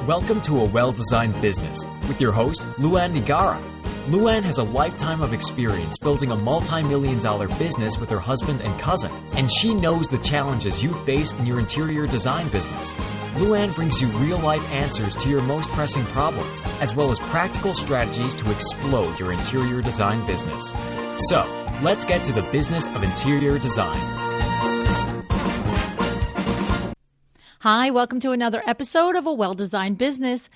Welcome to A Well-Designed Business with your host, LuAnn&nbsp. LuAnn has a lifetime of experience building a multi-million-dollar business with her husband and cousin, and she knows the challenges you face in your interior design business. LuAnn brings you real-life answers to your most pressing problems, as well as practical strategies to explode your interior design business. So, let's get to the business of interior design. Hi, welcome to another episode of A Well-Designed Business.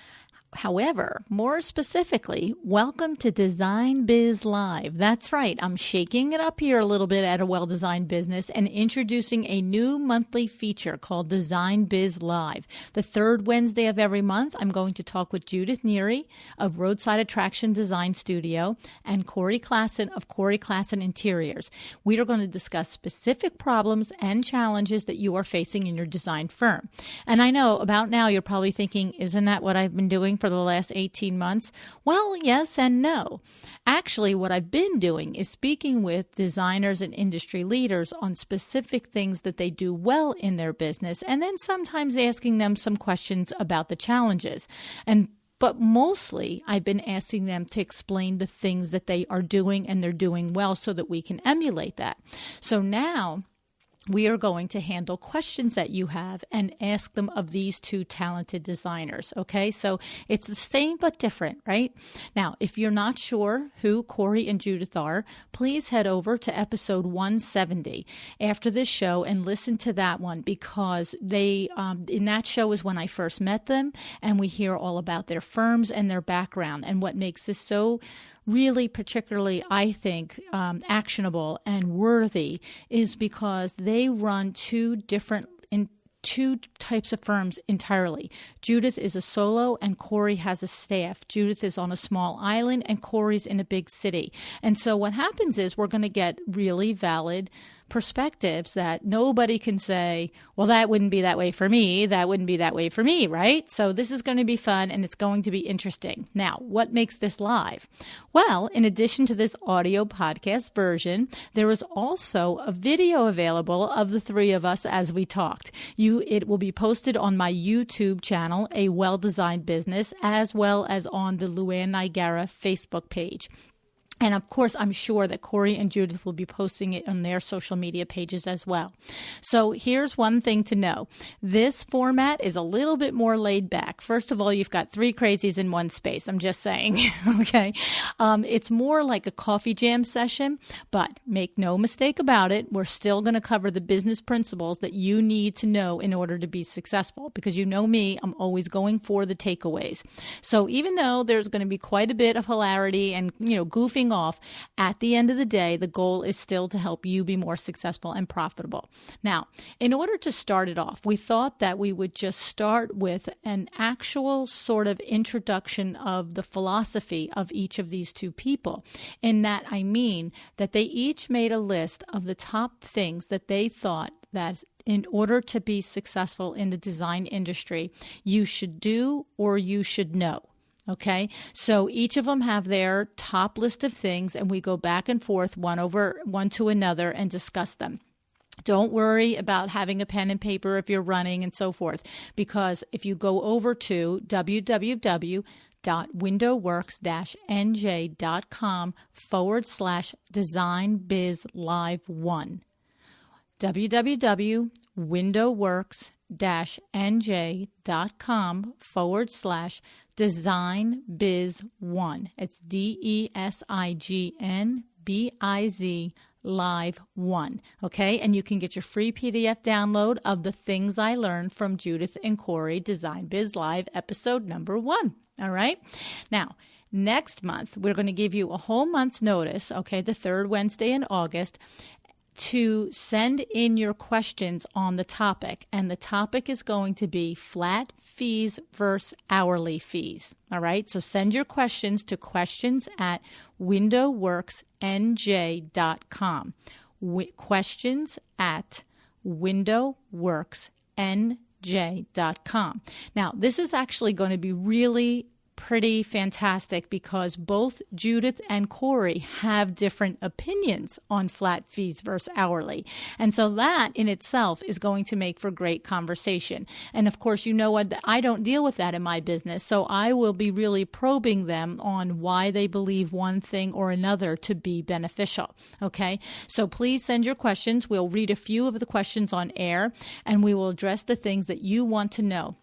However, more specifically, welcome to Design Biz Live. That's right, I'm shaking it up here a little bit at A Well-Designed Business and introducing a new monthly feature called Design Biz Live. The third Wednesday of every month, I'm going to talk with Judith Neary of Roadside Attraction Design Studio and Corey Klassen of Corey Klassen Interiors. We are going to discuss specific problems and challenges that you are facing in your design firm. And I know about now you're probably thinking, isn't that what I've been doing for the last 18 months? Well, yes and no. Actually, what I've been doing is speaking with designers and industry leaders on specific things that they do well in their business, and then sometimes asking them some questions about the challenges. But mostly, I've been asking them to explain the things that they are doing and they're doing well so that we can emulate that. So now, we are going to handle questions that you have and ask them of these two talented designers, okay? So it's the same but different, right? Now, if you're not sure who Corey and Judith are, please head over to episode 170 after this show and listen to that one, because they, in that show is when I first met them, and we hear all about their firms and their background. And what makes this so really particularly, I think, actionable and worthy is because they run two types of firms entirely. Judith is a solo and Corey has a staff. Judith is on a small island and Corey's in a big city. And so what happens is we're going to get really valid perspectives that nobody can say, well, that wouldn't be that way for me. That wouldn't be that way for me, right? So this is going to be fun and it's going to be interesting. Now, what makes this live? Well, in addition to this audio podcast version, there is also a video available of the three of us as we talked. It will be posted on my YouTube channel, A Well-Designed Business, as well as on the LuAnn&nbsp Facebook page. And of course, I'm sure that Corey and Judith will be posting it on their social media pages as well. So here's one thing to know. This format is a little bit more laid back. First of all, you've got three crazies in one space. I'm just saying, okay? It's more like a coffee jam session, but make no mistake about it, we're still going to cover the business principles that you need to know in order to be successful. Because you know me, I'm always going for the takeaways. So even though there's going to be quite a bit of hilarity and, goofing off, at the end of the day, the goal is still to help you be more successful and profitable. Now, in order to start it off, we thought that we would just start with an actual sort of introduction of the philosophy of each of these two people. In that, I mean that they each made a list of the top things that they thought that in order to be successful in the design industry, you should do or you should know. Okay, so each of them have their top list of things, and we go back and forth one to another and discuss them. Don't worry about having a pen and paper if you're running and so forth, because if you go over to www.windowworks-nj.com/designbizlive1, www.windowworks-nj.com/designbiz1. It's DESIGNBIZ Live 1. Okay, and you can get your free PDF download of the things I learned from Judith and Corey, Design Biz Live, episode number 1. All right, now next month we're going to give you a whole month's notice, okay, the third Wednesday in August, to send in your questions on the topic. And the topic is going to be flat fees versus hourly fees. All right. So send your questions to questions@windowworksnj.com. Questions@windowworksnj.com. Now, this is actually going to be really pretty fantastic because both Judith and Corey have different opinions on flat fees versus hourly. And so that in itself is going to make for great conversation. And of course, you know what? I don't deal with that in my business. So I will be really probing them on why they believe one thing or another to be beneficial. Okay. So please send your questions. We'll read a few of the questions on air and we will address the things that you want to know.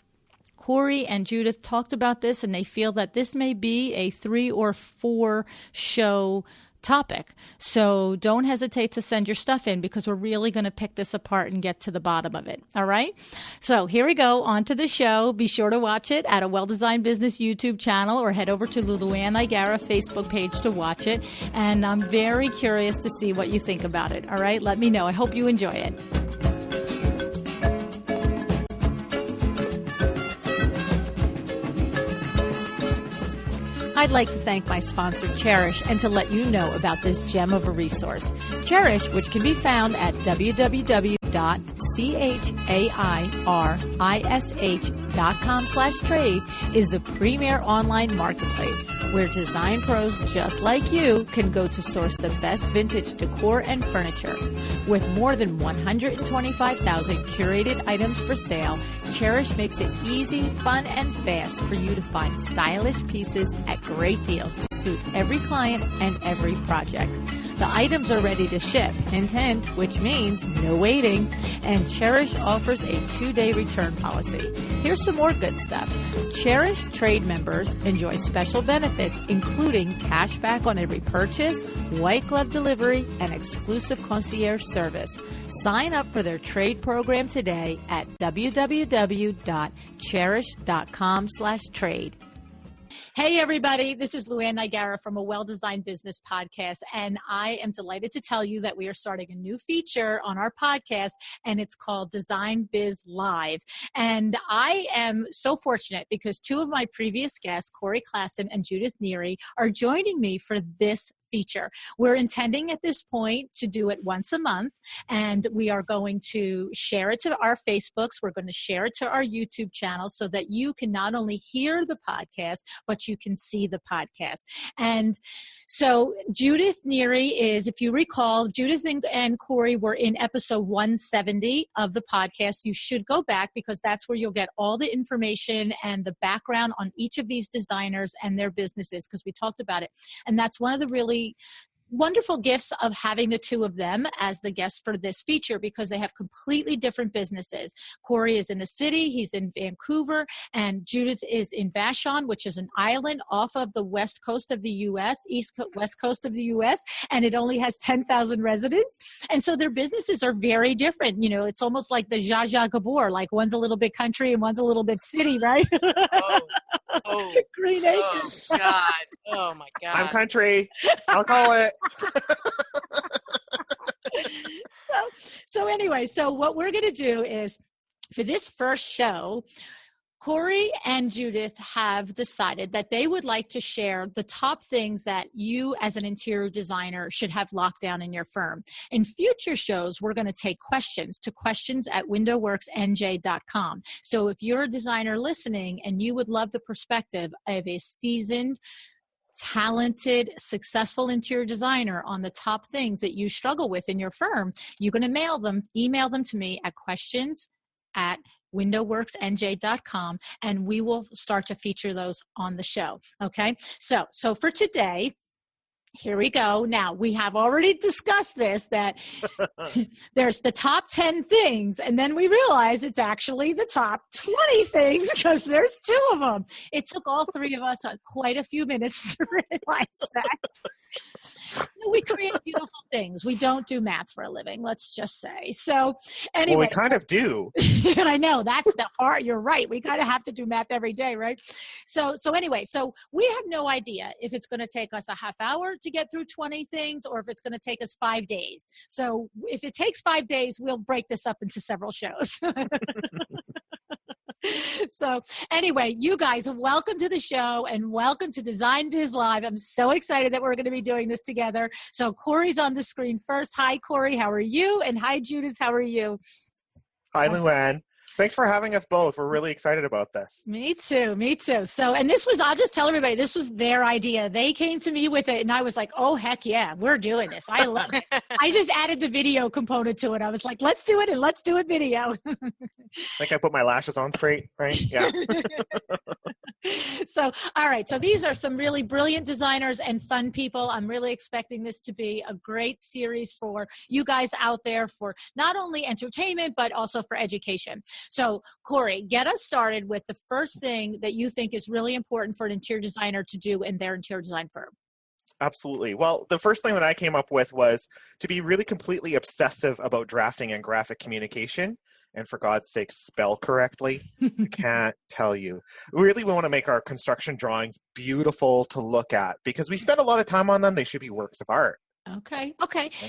Corey and Judith talked about this, and they feel that this may be a 3 or 4 show topic. So don't hesitate to send your stuff in because we're really going to pick this apart and get to the bottom of it. All right. So here we go on to the show. Be sure to watch it at a Well-Designed Business YouTube channel or head over to LuAnn&nbsp Facebook page to watch it. And I'm very curious to see what you think about it. All right. Let me know. I hope you enjoy it. I'd like to thank my sponsor, Cherish, and to let you know about this gem of a resource. Cherish, which can be found at www.charish.com/trade, is the premier online marketplace where design pros just like you can go to source the best vintage decor and furniture. With more than 125,000 curated items for sale, Cherish makes it easy, fun, and fast for you to find stylish pieces at great deals to suit every client and every project. The items are ready to ship, hint, hint, which means no waiting, and Cherish offers a 2-day return policy. Here's some more good stuff. Cherish trade members enjoy special benefits, including cash back on every purchase, white glove delivery, and exclusive concierge service. Sign up for their trade program today at www.cherish.com/trade. Hey, everybody. This is LuAnn&nbsp from a Well-Designed Business podcast, and I am delighted to tell you that we are starting a new feature on our podcast, and it's called Design Biz Live. And I am so fortunate because 2 of my previous guests, Corey Klassen and Judith Neary, are joining me for this feature. We're intending at this point to do it once a month, and we are going to share it to our Facebooks. We're going to share it to our YouTube channel so that you can not only hear the podcast, but you can see the podcast. And so Judith Neary is, if you recall, Judith and Corey were in episode 170 of the podcast. You should go back because that's where you'll get all the information and the background on each of these designers and their businesses, because we talked about it. And that's one of the really wonderful gifts of having the 2 of them as the guests for this feature, because they have completely different businesses. Corey is in the city, he's in Vancouver, and Judith is in Vashon, which is an island off of the west coast of the U.S., west coast of the U.S., and it only has 10,000 residents. And so their businesses are very different. You know, it's almost like the Zsa Zsa Gabor, like one's a little bit country and one's a little bit city, right? Oh, Green Acres. Oh, God. Oh, my God. I'm country. I'll call it. So anyway, so what we're going to do is for this first show, Corey and Judith have decided that they would like to share the top things that you as an interior designer should have locked down in your firm. In future shows, we're going to take questions to questions@windowworksnj.com. So if you're a designer listening and you would love the perspective of a seasoned, talented, successful interior designer on the top things that you struggle with in your firm, you're going to email them to me at questions@windowworksnj.com, and we will start to feature those on the show. Okay. So for today, here we go. Now, we have already discussed this, that there's the top 10 things, and then we realize it's actually the top 20 things because there's 2 of them. It took all 3 of us quite a few minutes to realize that. We create beautiful things. We don't do math for a living, let's just say. So anyway. Well, we kind of do. I know, that's the part. You're right. We kind of have to do math every day, right? So anyway, so we have no idea if it's going to take us a half hour to get through 20 things or if it's going to take us 5 days. So if it takes 5 days, we'll break this up into several shows. So anyway, you guys, welcome to the show and welcome to Design Biz Live. I'm so excited that we're going to be doing this together. So Corey's on the screen first. Hi, Corey. How are you? And hi, Judith. How are you? Hi, LuAnn. Thanks for having us both. We're really excited about this. Me too. Me too. So, and this was, I'll just tell everybody, this was their idea. They came to me with it and I was like, oh, heck yeah, we're doing this. I love it. I just added the video component to it. I was like, let's do it and let's do it video. Like I put my lashes on straight, right? Yeah. So, all right. So these are some really brilliant designers and fun people. I'm really expecting this to be a great series for you guys out there for not only entertainment, but also for education. So Corey, get us started with the first thing that you think is really important for an interior designer to do in their interior design firm. Absolutely. Well, the first thing that I came up with was to be really completely obsessive about drafting and graphic communication. And for God's sake, spell correctly. I can't tell you. Really, we want to make our construction drawings beautiful to look at because we spend a lot of time on them. They should be works of art. Okay.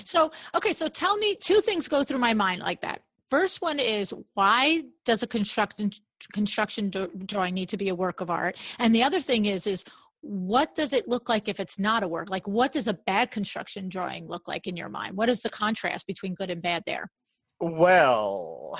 So tell me, two things go through my mind like that. First one is, why does a construction drawing need to be a work of art? And the other thing is what does it look like if it's not a work? Like, what does a bad construction drawing look like in your mind? What is the contrast between good and bad there? Well,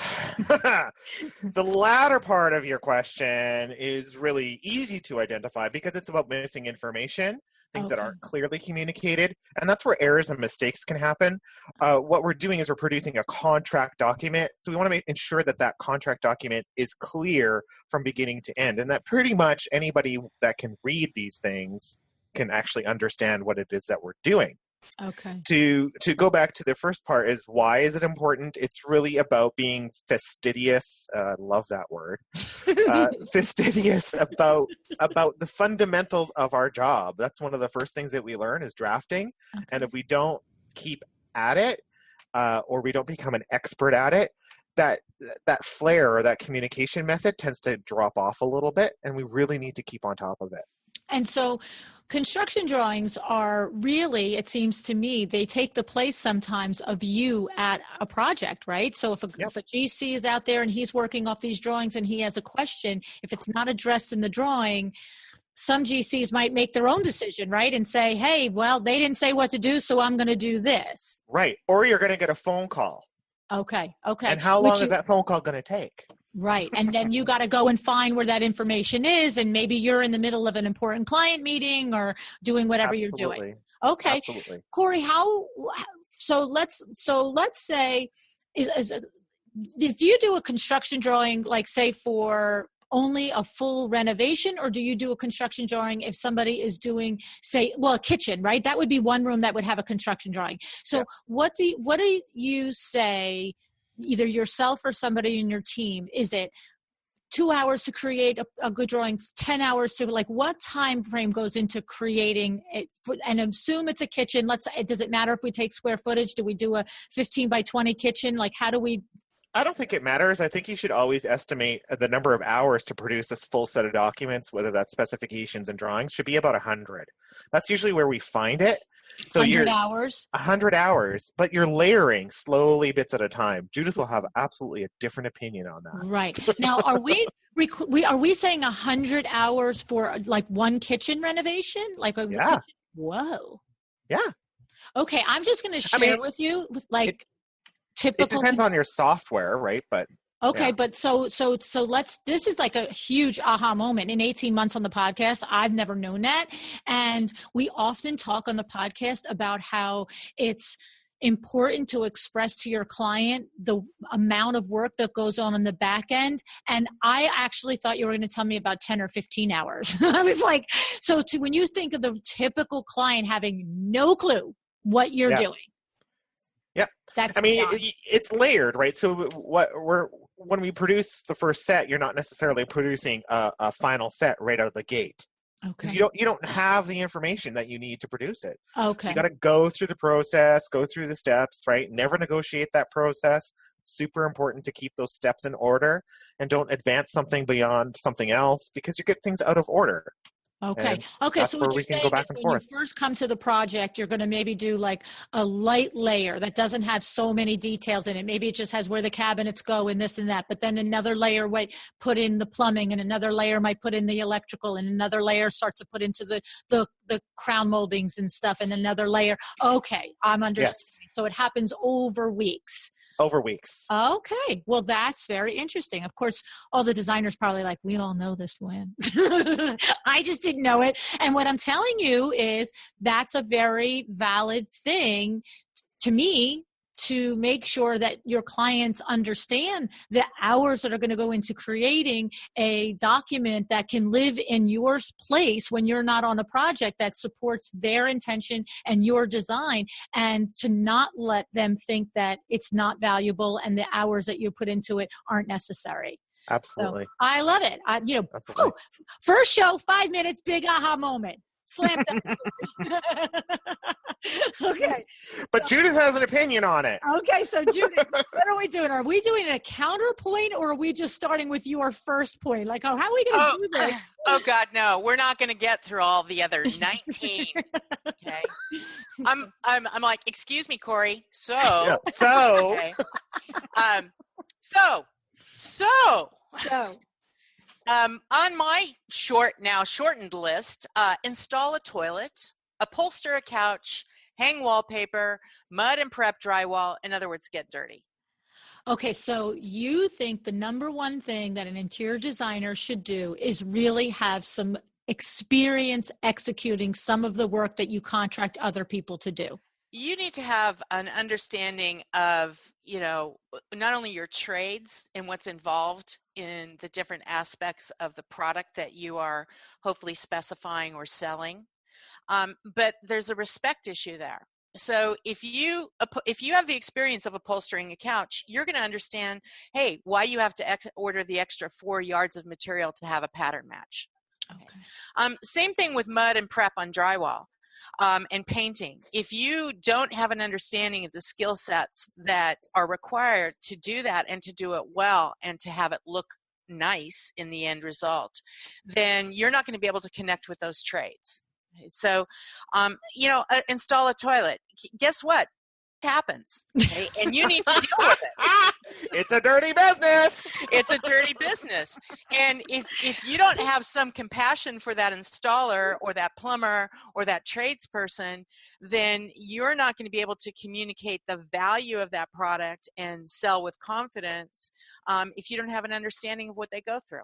the latter part of your question is really easy to identify because it's about missing information, things that aren't clearly communicated, and that's where errors and mistakes can happen. What we're doing is we're producing a contract document, so we want to ensure that that contract document is clear from beginning to end, and that pretty much anybody that can read these things can actually understand what it is that we're doing. Okay. To go back to the first part is, why is it important? It's really about being fastidious. I love that word. Fastidious about the fundamentals of our job. That's one of the first things that we learn is drafting. Okay. And if we don't keep at it, or we don't become an expert at it, that flair or that communication method tends to drop off a little bit, and we really need to keep on top of it. And so construction drawings are really, it seems to me, they take the place sometimes of you at a project, right? So if a GC is out there and he's working off these drawings and he has a question, if it's not addressed in the drawing, some GCs might make their own decision, right? And say, hey, well, they didn't say what to do, so I'm going to do this. Right. Or you're going to get a phone call. Okay. And how long is that phone call going to take? Right. And then you got to go and find where that information is. And maybe you're in the middle of an important client meeting or doing whatever you're doing. Okay. Absolutely. Corey, so let's say, do you do a construction drawing, like say for only a full renovation, or do you do a construction drawing if somebody is doing, say, well, a kitchen, right? That would be one room that would have a construction drawing. So what do you say, either yourself or somebody in your team? Is it 2 hours to create a good drawing, 10 hours to, like, what time frame goes into creating it? And assume it's a kitchen. Does it matter if we take square footage? Do we do a 15 by 20 kitchen? Like, how do we? I don't think it matters. I think you should always estimate the number of hours to produce this full set of documents, whether that's specifications and drawings, should be about 100. That's usually where we find it. So 100 hours? 100 hours, but you're layering slowly bits at a time. Judith will have absolutely a different opinion on that. Right. Now, are we saying 100 hours for like one kitchen renovation? Like a kitchen? Whoa. Yeah. Okay, I'm just going to share with you typical. It depends on your software, right? But okay, but so this is like a huge aha moment. In 18 months on the podcast, I've never known that. And we often talk on the podcast about how it's important to express to your client the amount of work that goes on the back end. And I actually thought you were going to tell me about 10 or 15 hours. I was like, when you think of the typical client having no clue what you're doing. Yeah. It's layered, right? So when we produce the first set, you're not necessarily producing a final set right out of the gate. Okay. Because you don't have the information that you need to produce it. Okay. So you got to go through the process, go through the steps, right? Never negotiate that process. It's super important to keep those steps in order and don't advance something beyond something else because you get things out of order. Okay. So where we can go back and forth. When you first come to the project, you're going to maybe do like a light layer that doesn't have so many details in it. Maybe it just has where the cabinets go and this and that. But then another layer might put in the plumbing, and another layer might put in the electrical, and another layer starts to put into the crown moldings and stuff, and another layer. Okay, I'm understanding. Yes. So it happens over weeks. Over weeks. Okay. Well, that's very interesting. Of course, all the designers probably like, we all know this, LuAnn. I just didn't know it. And what I'm telling you is that's a very valid thing to me, to make sure that your clients understand the hours that are going to go into creating a document that can live in your place when you're not on a project, that supports their intention and your design, and to not let them think that it's not valuable and the hours that you put into it aren't necessary. Absolutely. So, I love it. First show, 5 minutes, big aha moment. Slam dunk. Okay. But Judith has an opinion on it. Okay, so Judith, what are we doing? Are we doing a counterpoint, or are we just starting with your first point? Like, how are we going to do this? Oh God, no, we're not going to get through all the other 19. Okay. I'm like, excuse me, Corey. So. Yeah, so. Okay. So. On my shortened list, install a toilet, upholster a couch, hang wallpaper, mud and prep drywall. In other words, get dirty. Okay, so you think the number one thing that an interior designer should do is really have some experience executing some of the work that you contract other people to do. You need to have an understanding of, not only your trades and what's involved in the different aspects of the product that you are hopefully specifying or selling, but there's a respect issue there. So if you have the experience of upholstering a couch, you're going to understand, hey, why you have to order the extra 4 yards of material to have a pattern match. Okay. Same thing with mud and prep on drywall. And painting. If you don't have an understanding of the skill sets that are required to do that and to do it well and to have it look nice in the end result, then you're not going to be able to connect with those trades. So, install a toilet. Guess what? It happens. Okay? And you need to deal with it. It's a dirty business. It's a dirty business. And if you don't have some compassion for that installer or that plumber or that tradesperson, then you're not going to be able to communicate the value of that product and sell with confidence if you don't have an understanding of what they go through.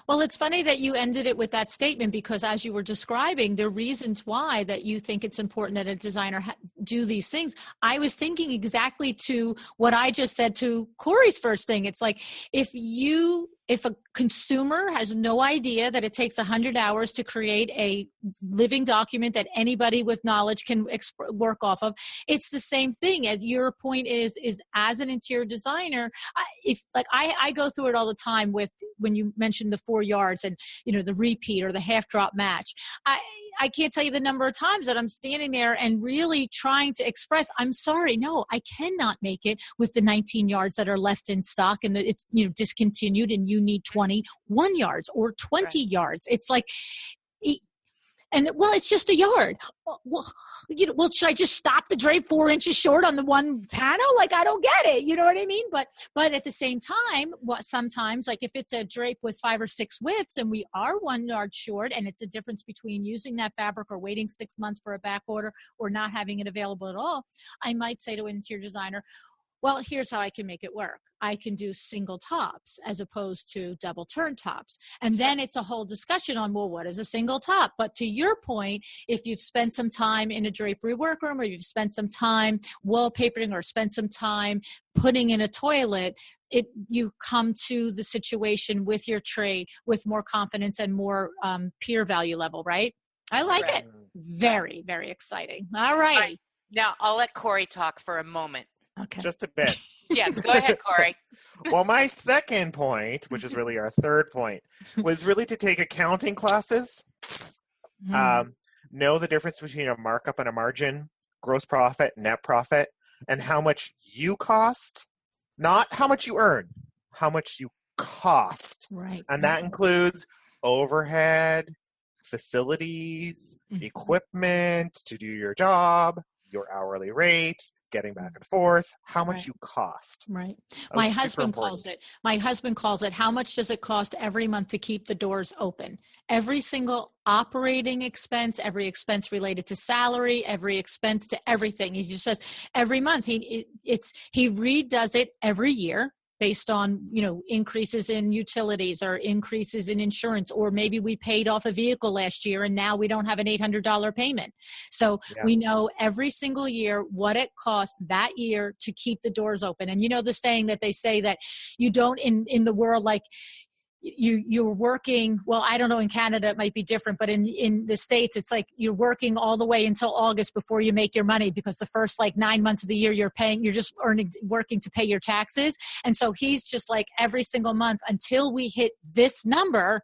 Well, it's funny that you ended it with that statement, because as you were describing the reasons why that you think it's important that a designer do these things, I was thinking exactly to what I just said to Corey's first thing. It's like, if a consumer has no idea that it takes 100 hours to create a living document that anybody with knowledge can work off of, it's the same thing. As your point is as an interior designer, I go through it all the time with, when you mentioned the 4 yards and, the repeat or the half drop match. I can't tell you the number of times that I'm standing there and really trying to express, I'm sorry, no, I cannot make it with the 19 yards that are left in stock and it's discontinued, and you need 21 yards or 20 yards. It's like, it's just a yard. Well, should I just stop the drape 4 inches short on the one panel? Like, I don't get it. You know what I mean? But at the same time, sometimes, like if it's a drape with 5 or 6 widths and we are 1 yard short, and it's a difference between using that fabric or waiting 6 months for a back order or not having it available at all, I might say to an interior designer, well, here's how I can make it work. I can do single tops as opposed to double turn tops. And then it's a whole discussion on, well, what is a single top? But to your point, if you've spent some time in a drapery workroom, or you've spent some time wallpapering, or spent some time putting in a toilet, you come to the situation with your trade with more confidence and more peer value level, right? I like it. Very, very exciting. All right. Now, I'll let Corey talk for a moment. Okay. Just a bit. Yes, go ahead, Corey. Well, my second point, which is really our third point, was really to take accounting classes. Know the difference between a markup and a margin, gross profit, net profit, and how much you cost, not how much you earn, how much you cost. Right. And that includes overhead, facilities, equipment to do your job. your hourly rate, getting back and forth, how much Right. you cost. Right. That My was super husband important. calls it, how much does it cost every month to keep the doors open? Every single operating expense, every expense related to salary, every expense to everything. He just says every month he redoes it every year based on, increases in utilities or increases in insurance, or maybe we paid off a vehicle last year and now we don't have an $800 payment. So we know every single year what it costs that year to keep the doors open. And the saying that they say that you don't in the world, like, you're working, well, I don't know, in Canada it might be different, but in the States it's like you're working all the way until August before you make your money, because the first 9 months of the year you're just working to pay your taxes. And so he's just like, every single month until we hit this number,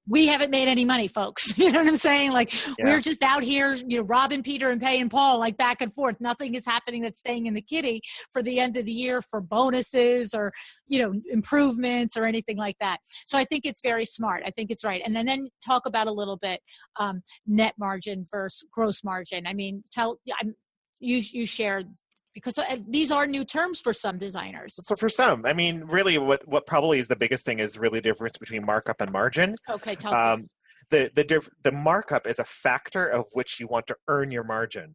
we haven't made any money, folks. You know what I'm saying? We're just out here, robbing Peter and paying Paul, back and forth. Nothing is happening that's staying in the kitty for the end of the year for bonuses or, improvements or anything like that. So I think it's very smart. I think it's right. And then talk about a little bit net margin versus gross margin. I mean, you shared, because these are new terms for some designers. So for some, I mean, really what probably is the biggest thing is really the difference between markup and margin. Okay, tell me. The markup is a factor of which you want to earn your margin.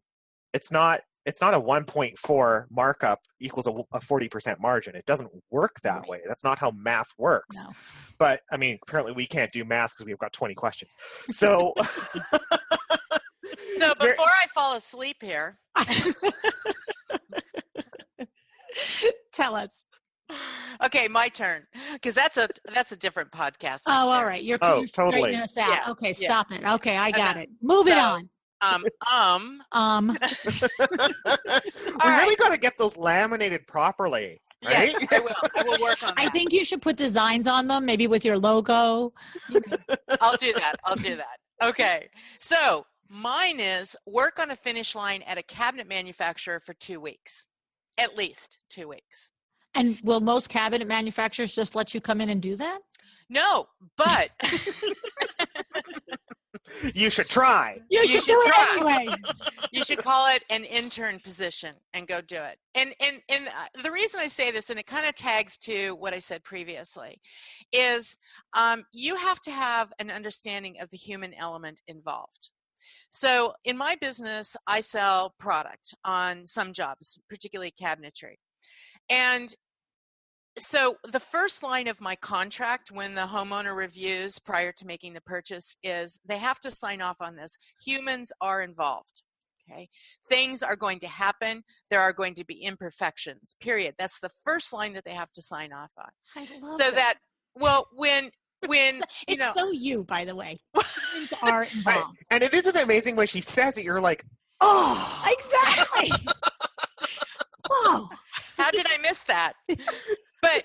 It's not a 1.4 markup equals a 40% margin. It doesn't work that way. That's not how math works. No. But I mean, apparently we can't do math because we've got 20 questions. So So before I fall asleep here, tell us. Okay, my turn, because that's a different podcast. Oh, all right. You're totally straightening us out. Yeah. Okay, stop it. Okay, I got it. Move it on. We really got to get those laminated properly, right? Yes, I will work on that. I think you should put designs on them, maybe with your logo. I'll do that. Okay, so mine is work on a finish line at a cabinet manufacturer for 2 weeks, at least 2 weeks. And will most cabinet manufacturers just let you come in and do that? No, but you should try. You should do it anyway. You should call it an intern position and go do it. And the reason I say this, and it kind of tags to what I said previously, is you have to have an understanding of the human element involved. So in my business, I sell product on some jobs, particularly cabinetry. And so the first line of my contract when the homeowner reviews prior to making the purchase is they have to sign off on this. Humans are involved. Okay. Things are going to happen. There are going to be imperfections, period. That's the first line that they have to sign off on. I love so that, well, when it's so you, by the way, things are involved. Right. And it isn't amazing when she says it, you're like, oh, exactly. Whoa. How did I miss that? But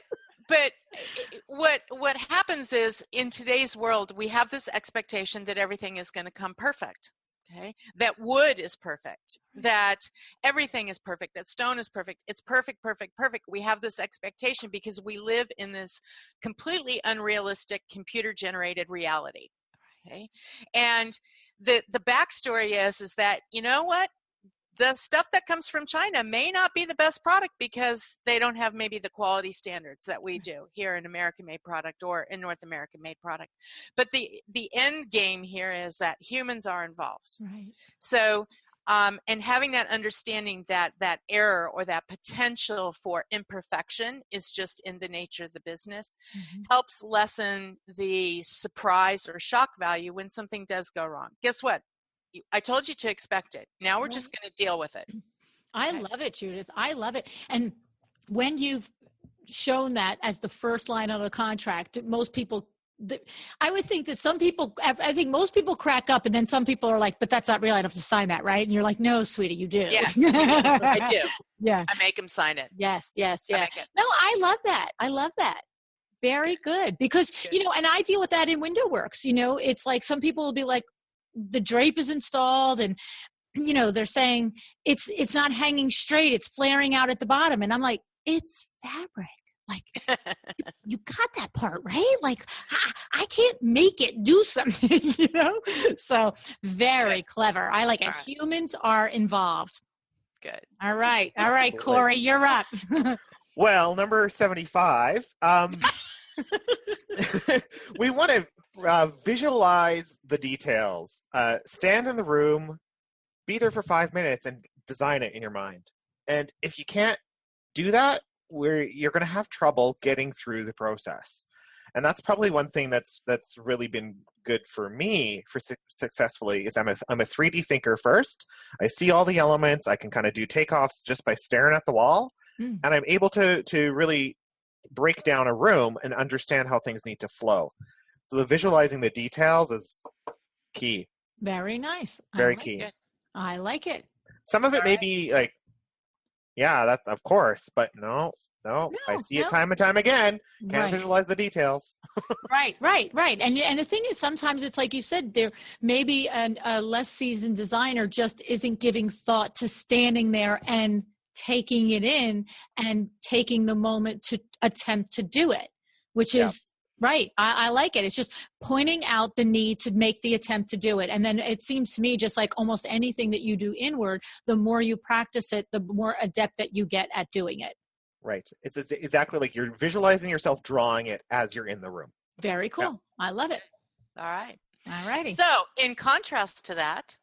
what happens is in today's world, we have this expectation that everything is going to come perfect. Okay, that wood is perfect, that everything is perfect, that stone is perfect. It's perfect, perfect, perfect. We have this expectation because we live in this completely unrealistic computer-generated reality. Okay, and the backstory is that, you know what? The stuff that comes from China may not be the best product because they don't have maybe the quality standards that we do here in American-made product or in North American-made product. But the end game here is that humans are involved. Right. So, and having that understanding that that error or that potential for imperfection is just in the nature of the business helps lessen the surprise or shock value when something does go wrong. Guess what? I told you to expect it. Now we're just going to deal with it. I love it, Judith. I love it. And when you've shown that as the first line of a contract, most people, I would think that I think most people crack up, and then some people are like, but that's not real. I don't have to sign that, right? And you're like, no, sweetie, you do. Yeah, I do. Yeah. I make them sign it. Yes. No, I love that. I love that. Very good. Because, and I deal with that in window works. It's like some people will be like, the drape is installed and they're saying it's not hanging straight, it's flaring out at the bottom, and I'm like, it's fabric. Like, you got that part, right? Like, I can't make it do something, So very clever. I like it. Right. Humans are involved. Good. All right, Corey, you're up. Well, number 75. We want to visualize the details. Stand in the room, be there for 5 minutes, and design it in your mind. And if you can't do that, you're going to have trouble getting through the process. And that's probably one thing that's really been good for me for successfully is I'm a 3D thinker first. I see all the elements. I can kind of do takeoffs just by staring at the wall. And I'm able to really break down a room and understand how things need to flow. So the visualizing the details is key. Very nice. Very key. I like it. Some of it may be like, yeah, that's of course, but no, I see it time and time again. Can't visualize the details. Right. And the thing is, sometimes it's like you said, there maybe a less seasoned designer just isn't giving thought to standing there and taking it in and taking the moment to attempt to do it, which is right. I like it. It's just pointing out the need to make the attempt to do it. And then it seems to me, just like almost anything that you do inward, the more you practice it, the more adept that you get at doing it. Right. It's exactly like you're visualizing yourself drawing it as you're in the room. Very cool. Yeah. I love it. All right. All righty. So in contrast to that,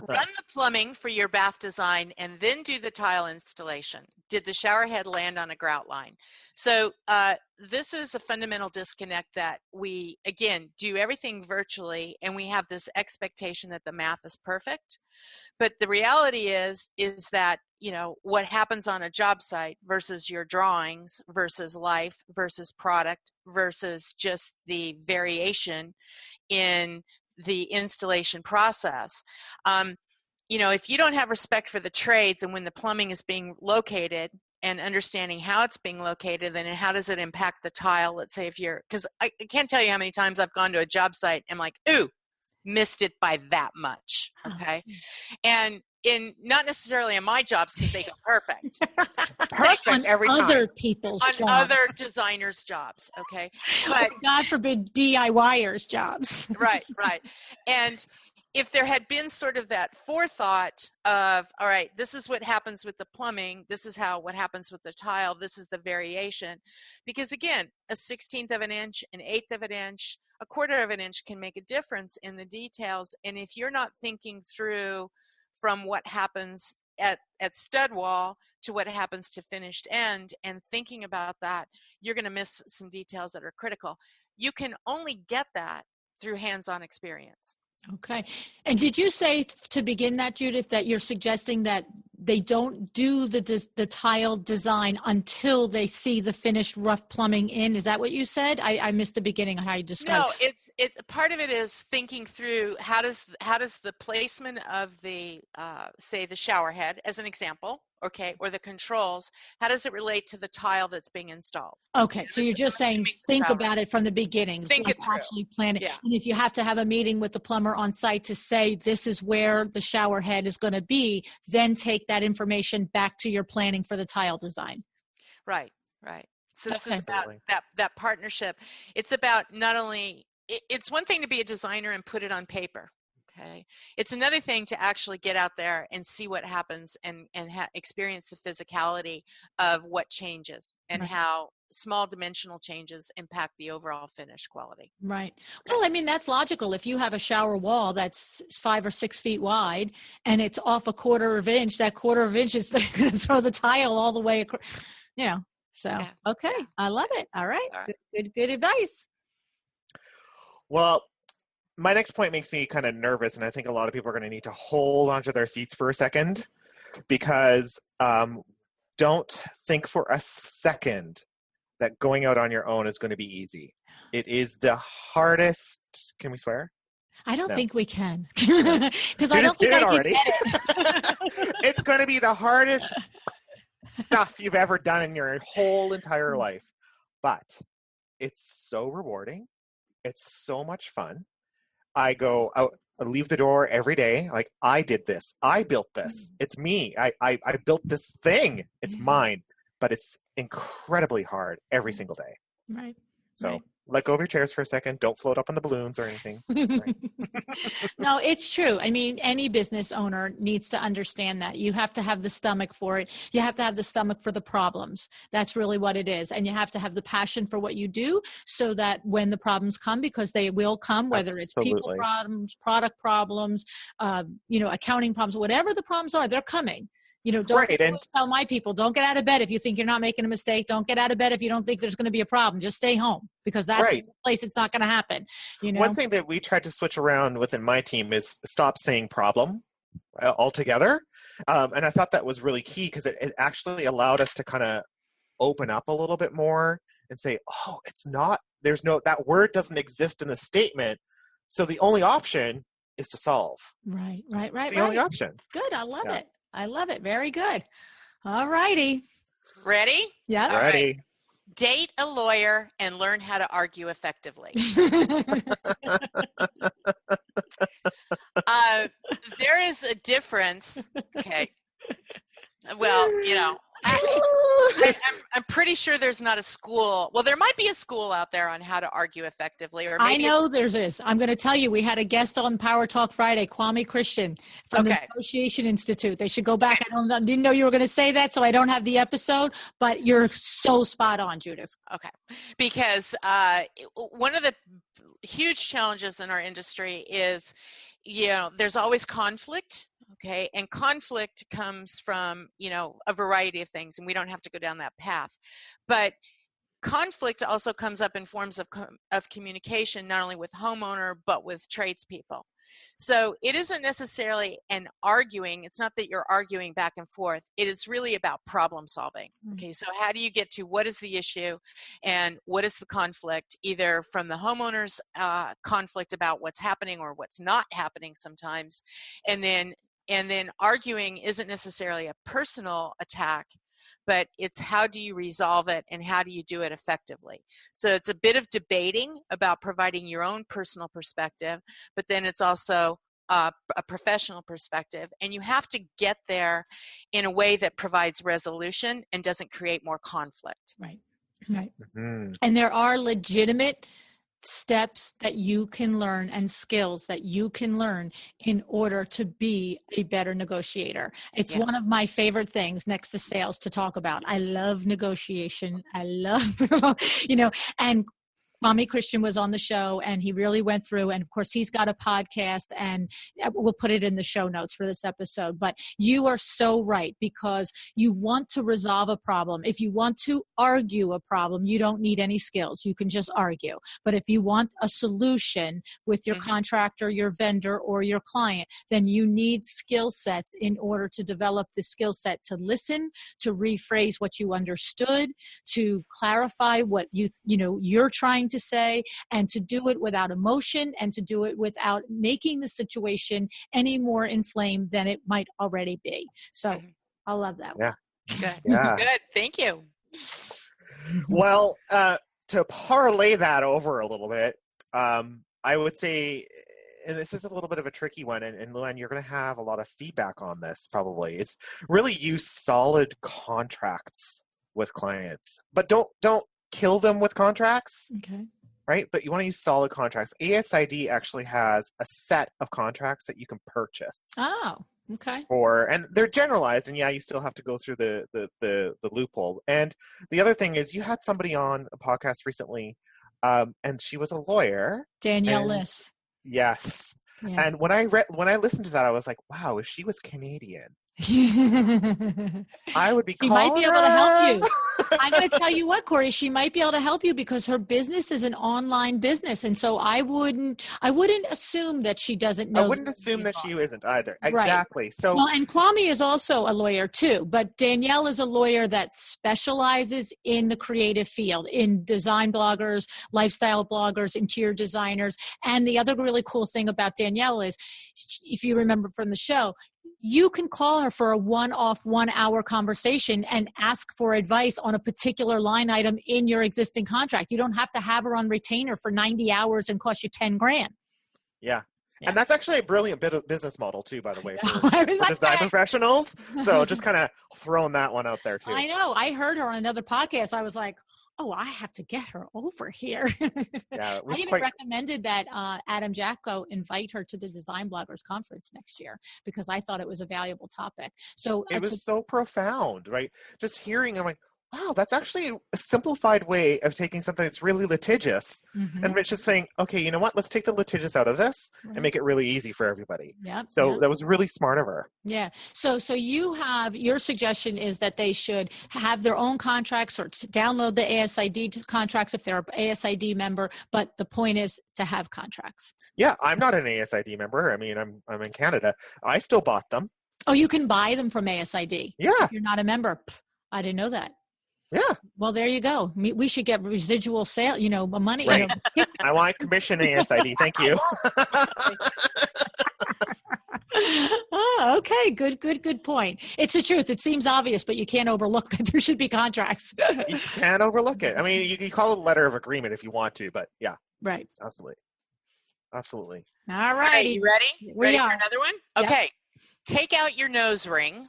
run the plumbing for your bath design and then do the tile installation. Did the shower head land on a grout line? So this is a fundamental disconnect that we, again, do everything virtually and we have this expectation that the math is perfect. But the reality is that, what happens on a job site versus your drawings versus life versus product versus just the variation in the installation process. If you don't have respect for the trades and when the plumbing is being located and understanding how it's being located, then how does it impact the tile? Let's say because I can't tell you how many times I've gone to a job site and I'm like, ooh, missed it by that much. Okay. And not necessarily on my jobs because they go perfect. Perfect every time. Other people's jobs. On other designers' jobs. Okay. But God forbid DIYers' jobs. Right. And if there had been sort of that forethought of, all right, this is what happens with the plumbing, this is what happens with the tile, this is the variation. Because again, a 1/16 of an inch, an 1/8 of an inch, a 1/4 of an inch can make a difference in the details. And if you're not thinking through from what happens at stud wall to what happens to finished end and thinking about that, you're going to miss some details that are critical. You can only get that through hands-on experience. Okay. And did you say to begin that, Judith, that you're suggesting that they don't do the tile design until they see the finished rough plumbing in? Is that what you said? I missed the beginning of how you described it. No, it's part of it is thinking through how does the placement of the say the shower head as an example, okay, or the controls, how does it relate to the tile that's being installed? Okay, so you're just saying think about it from the beginning. Think it through. Actually plan it. Yeah. And if you have to have a meeting with the plumber on site to say this is where the shower head is going to be, then take that information back to your planning for the tile design. Right. So this is about that partnership. It's about not only, it's one thing to be a designer and put it on paper. Okay. It's another thing to actually get out there and see what happens and experience the physicality of what changes and how small dimensional changes impact the overall finish quality. Right. Well, I mean, that's logical. If you have a shower wall that's 5 or 6 feet wide and it's off a 1/4 of an inch, that 1/4 of an inch is going to throw the tile all the way across, So, okay. I love it. All right. Good advice. Well, my next point makes me kind of nervous, and I think a lot of people are going to need to hold onto their seats for a second because don't think for a second that going out on your own is going to be easy. It is the hardest. Can we swear? I don't think we can because I don't think I can get it. It's going to be the hardest stuff you've ever done in your whole entire life, but it's so rewarding. It's so much fun. I go out, I leave the door every day. Like, I did this. I built this. It's me. I built this thing. It's mine. but it's incredibly hard every single day. Right. So right. let go of your chairs for a second. Don't float up on the balloons or anything. Right. No, it's true. I mean, any business owner needs to understand that. You have to have the stomach for it. You have to have the stomach for the problems. That's really what it is. And you have to have the passion for what you do so that when the problems come, because they will come, whether it's people problems, product problems, accounting problems, whatever the problems are, they're coming. Don't always tell my people, don't get out of bed if you think you're not making a mistake. Don't get out of bed if you don't think there's going to be a problem. Just stay home, because that's the place it's not going to happen. One thing that we tried to switch around within my team is stop saying problem altogether. And I thought that was really key, because it actually allowed us to kind of open up a little bit more and say, oh, that word doesn't exist in the statement. So the only option is to solve. Right. It's the only option. Good. I love it. I love it. Very good. All righty. Ready? Yeah. Ready. Right. Date a lawyer and learn how to argue effectively. There is a difference. Okay. Well, I'm pretty sure there's not a school. Well, there might be a school out there on how to argue effectively. Or maybe I know there's this. I'm going to tell you, we had a guest on Power Talk Friday, Kwame Christian from the Negotiation Institute. They should go back. I didn't know you were going to say that, so I don't have the episode, but you're so spot on, Judith. Okay. Because one of the huge challenges in our industry is, there's always conflict. Okay. And conflict comes from, a variety of things, and we don't have to go down that path. But conflict also comes up in forms of communication, not only with homeowner, but with tradespeople. So it isn't necessarily an arguing. It's not that you're arguing back and forth. It is really about problem solving. Okay, so how do you get to what is the issue and what is the conflict, either from the homeowner's conflict about what's happening or what's not happening sometimes. And then arguing isn't necessarily a personal attack, but it's how do you resolve it and how do you do it effectively. So it's a bit of debating about providing your own personal perspective, but then it's also a professional perspective, and you have to get there in a way that provides resolution and doesn't create more conflict. Right. And there are legitimate steps that you can learn and skills that you can learn in order to be a better negotiator. It's one of my favorite things next to sales to talk about. I love negotiation. I love, and Kwame Christian was on the show, and he really went through, and of course he's got a podcast, and we'll put it in the show notes for this episode. But you are so right, because you want to resolve a problem. If you want to argue a problem, you don't need any skills. You can just argue. But if you want a solution with your contractor, your vendor, or your client, then you need skill sets in order to develop the skill set to listen, to rephrase what you understood, to clarify what you're trying to say, and to do it without emotion, and to do it without making the situation any more inflamed than it might already be. So I love that one. Good. Good. Thank you. Well, to parlay that over a little bit, I would say, and this is a little bit of a tricky one, and LuAnn, you're going to have a lot of feedback on this probably, is really use solid contracts with clients, but don't kill them with contracts. Okay. Right? But you want to use solid contracts. ASID actually has a set of contracts that you can purchase. Oh, okay. And they're generalized, and you still have to go through the loophole. And the other thing is, you had somebody on a podcast recently, and she was a lawyer. Danielle Liss. Yes. Yeah. And when I listened to that, I was like, wow, if she was Canadian, I would be. She might be able to help you. I'm going to tell you what, Corey, she might be able to help you, because her business is an online business, and so I wouldn't assume that she doesn't know. I wouldn't assume that she isn't either. Exactly. Right. So, well, and Kwame is also a lawyer too, but Danielle is a lawyer that specializes in the creative field, in design bloggers, lifestyle bloggers, interior designers, and the other really cool thing about Danielle is, if you remember from the show, you can call her for a one-off 1 hour conversation and ask for advice on a particular line item in your existing contract. You don't have to have her on retainer for 90 hours and cost you $10,000. Yeah. Yeah. And that's actually a brilliant bit of business model too, by the way, for like, design professionals. So just kind of throwing that one out there too. I know. I heard her on another podcast. I was like, oh, I have to get her over here. Yeah, it was I even recommended that Adam Jacko invite her to the Design Bloggers Conference next year because I thought it was a valuable topic. So it was so profound, right? Just hearing, I'm like, wow, that's actually a simplified way of taking something that's really litigious and it's just saying, okay, you know what? Let's take the litigious out of this and make it really easy for everybody. So that was really smart of her. Yeah. So you have, your suggestion is that they should have their own contracts or to download the ASID contracts if they're an ASID member, but the point is to have contracts. Yeah, I'm not an ASID member. I mean, I'm in Canada. I still bought them. Oh, you can buy them from ASID. Yeah. If you're not a member. I didn't know that. Yeah. Well, there you go. We should get residual sale, money. Right. I want commission ASID. Thank you. Oh, okay. Good point. It's the truth. It seems obvious, but you can't overlook that there should be contracts. You can't overlook it. I mean, you can call it a letter of agreement if you want to, but yeah. Right. Absolutely. All right. You ready? Ready for another one? Yep. Okay. Take out your nose ring.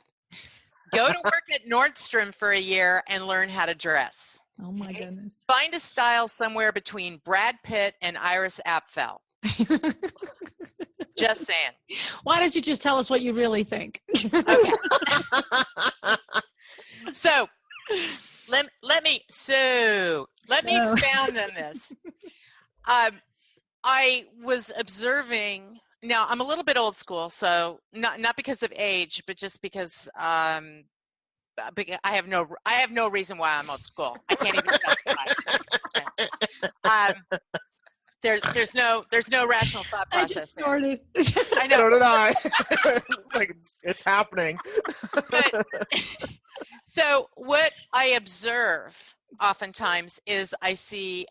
Go to work at Nordstrom for a year and learn how to dress. Oh my goodness. Find a style somewhere between Brad Pitt and Iris Apfel. Just saying. Why don't you just tell us what you really think? Okay. So let me expound on this. I was observing. Now, I'm a little bit old school, so not because of age, but just because I have no reason why I'm old school. I can't even there's no rational thought process. I just snorted. I know. So did I. It's like it's happening. But so what I observe oftentimes is I see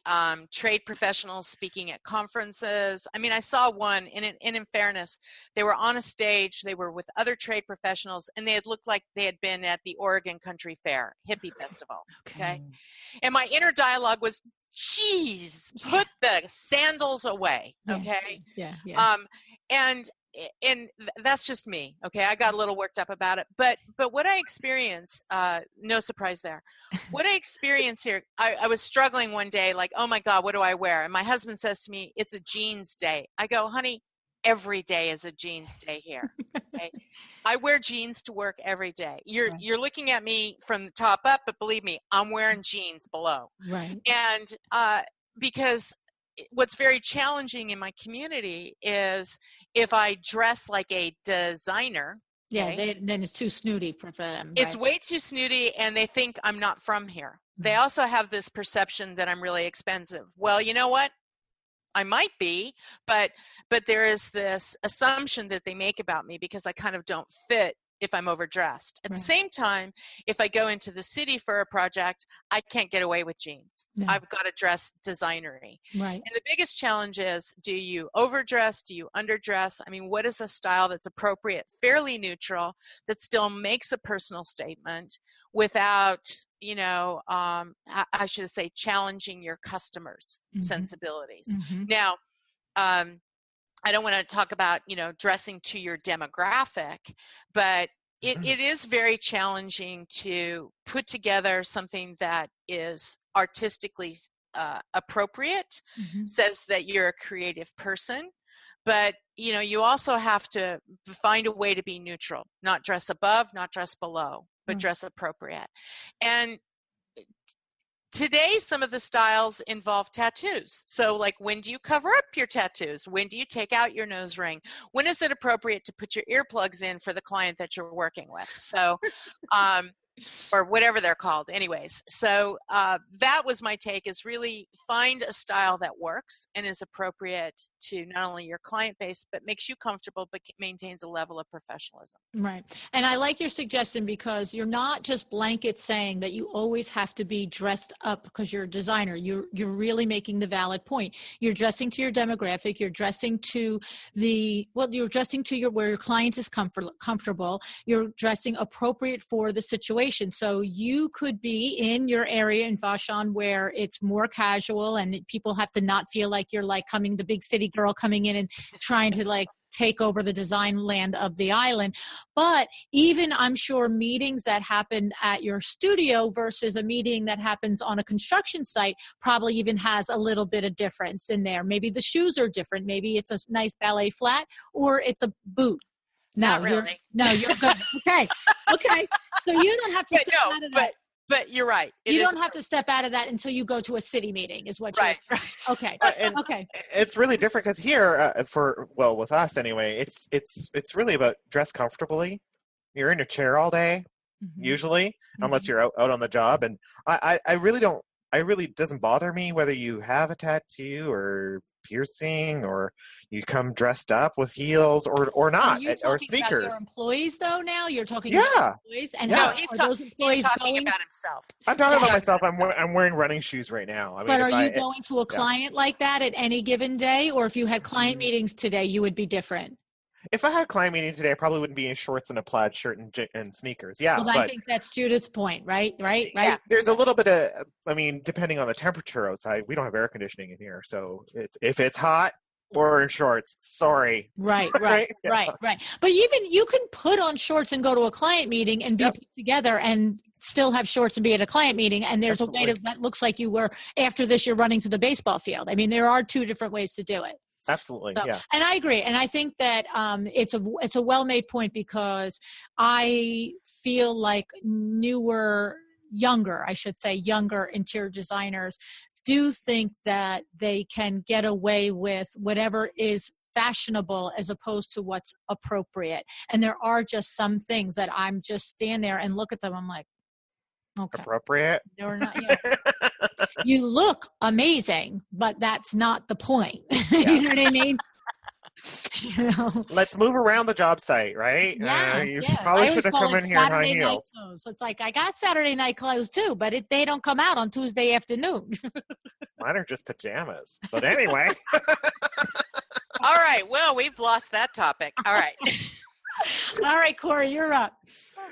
trade professionals speaking at conferences. I mean, I saw one, and in fairness, they were on a stage, they were with other trade professionals, and they had looked like they had been at the Oregon Country Fair, hippie festival, okay? And my inner dialogue was, geez, put the sandals away, okay? Yeah. And that's just me, okay? I got a little worked up about it, but what I experienced, no surprise there. What I experienced here, I was struggling one day, like, oh my God, what do I wear? And my husband says to me, it's a jeans day. I go, honey, every day is a jeans day here. Okay? I wear jeans to work every day. You're looking at me from the top up, but believe me, I'm wearing jeans below. Right. And because what's very challenging in my community is if I dress like a designer. Okay, then it's too snooty for them. It's way too snooty, and they think I'm not from here. They also have this perception that I'm really expensive. Well, you know what? I might be, but there is this assumption that they make about me because I kind of don't fit if I'm overdressed. At the same time, if I go into the city for a project, I can't get away with jeans. No. I've got to dress designery. Right. And the biggest challenge is, do you overdress? Do you underdress? I mean, what is a style that's appropriate, fairly neutral, that still makes a personal statement without, I should say, challenging your customers' sensibilities. Now, I don't want to talk about, dressing to your demographic, but it is very challenging to put together something that is artistically appropriate, says that you're a creative person, but, you also have to find a way to be neutral, not dress above, not dress below, but dress appropriate. And today, some of the styles involve tattoos. So like, when do you cover up your tattoos? When do you take out your nose ring? When is it appropriate to put your earplugs in for the client that you're working with? So, or whatever they're called. Anyways, so that was my take, is really find a style that works and is appropriate to not only your client base, but makes you comfortable, but maintains a level of professionalism. Right. And I like your suggestion because you're not just blanket saying that you always have to be dressed up because you're a designer. You're really making the valid point. You're dressing to your demographic. You're dressing to you're dressing to where your client is comfortable. You're dressing appropriate for the situation. situation. So you could be in your area in Vashon where it's more casual and people have to not feel like you're like the big city girl coming in and trying to like take over the design land of the island. But even I'm sure meetings that happen at your studio versus a meeting that happens on a construction site probably even has a little bit of difference in there. Maybe the shoes are different. Maybe it's a nice ballet flat or it's a boot. No, Not really. You're good. Okay. So you don't have to step out of that. But you're right. You don't have to step out of that until you go to a city meeting is what right. you're saying. Okay. Okay. It's really different because here, with us anyway, it's really about dress comfortably. You're in your chair all day, usually, unless you're out on the job. And I really doesn't bother me whether you have a tattoo or piercing or you come dressed up with heels or not, or sneakers. About your employees though now? You're talking about employees? And no, those employees he's talking about himself. I'm talking about myself. I'm wearing running shoes right now. I mean, but are you going to a client like that at any given day? Or if you had client meetings today, you would be different? If I had a client meeting today, I probably wouldn't be in shorts and a plaid shirt and sneakers. Yeah. Well, I think that's Judith's point, right? Yeah. There's a little bit of, depending on the temperature outside, we don't have air conditioning in here. So if it's hot, we're in shorts. Sorry. Right. But even you can put on shorts and go to a client meeting and be put together and still have shorts and be at a client meeting. And there's a way that looks like you were, after this, you're running to the baseball field. I mean, there are two different ways to do it. Absolutely. So, yeah. And I agree. And I think that it's a well-made point because I feel like younger interior designers do think that they can get away with whatever is fashionable as opposed to what's appropriate. And there are just some things that I'm just stand there and look at them. I'm like, okay. Appropriate? They're not, you look amazing, but that's not the point. You know what I mean? Let's move around the job site, right? Yes, probably should have come in here in high heels. So it's like, I got Saturday night clothes too, but they don't come out on Tuesday afternoon. Mine are just pajamas. But anyway. All right. Well, we've lost that topic. All right. All right, Corey, you're up.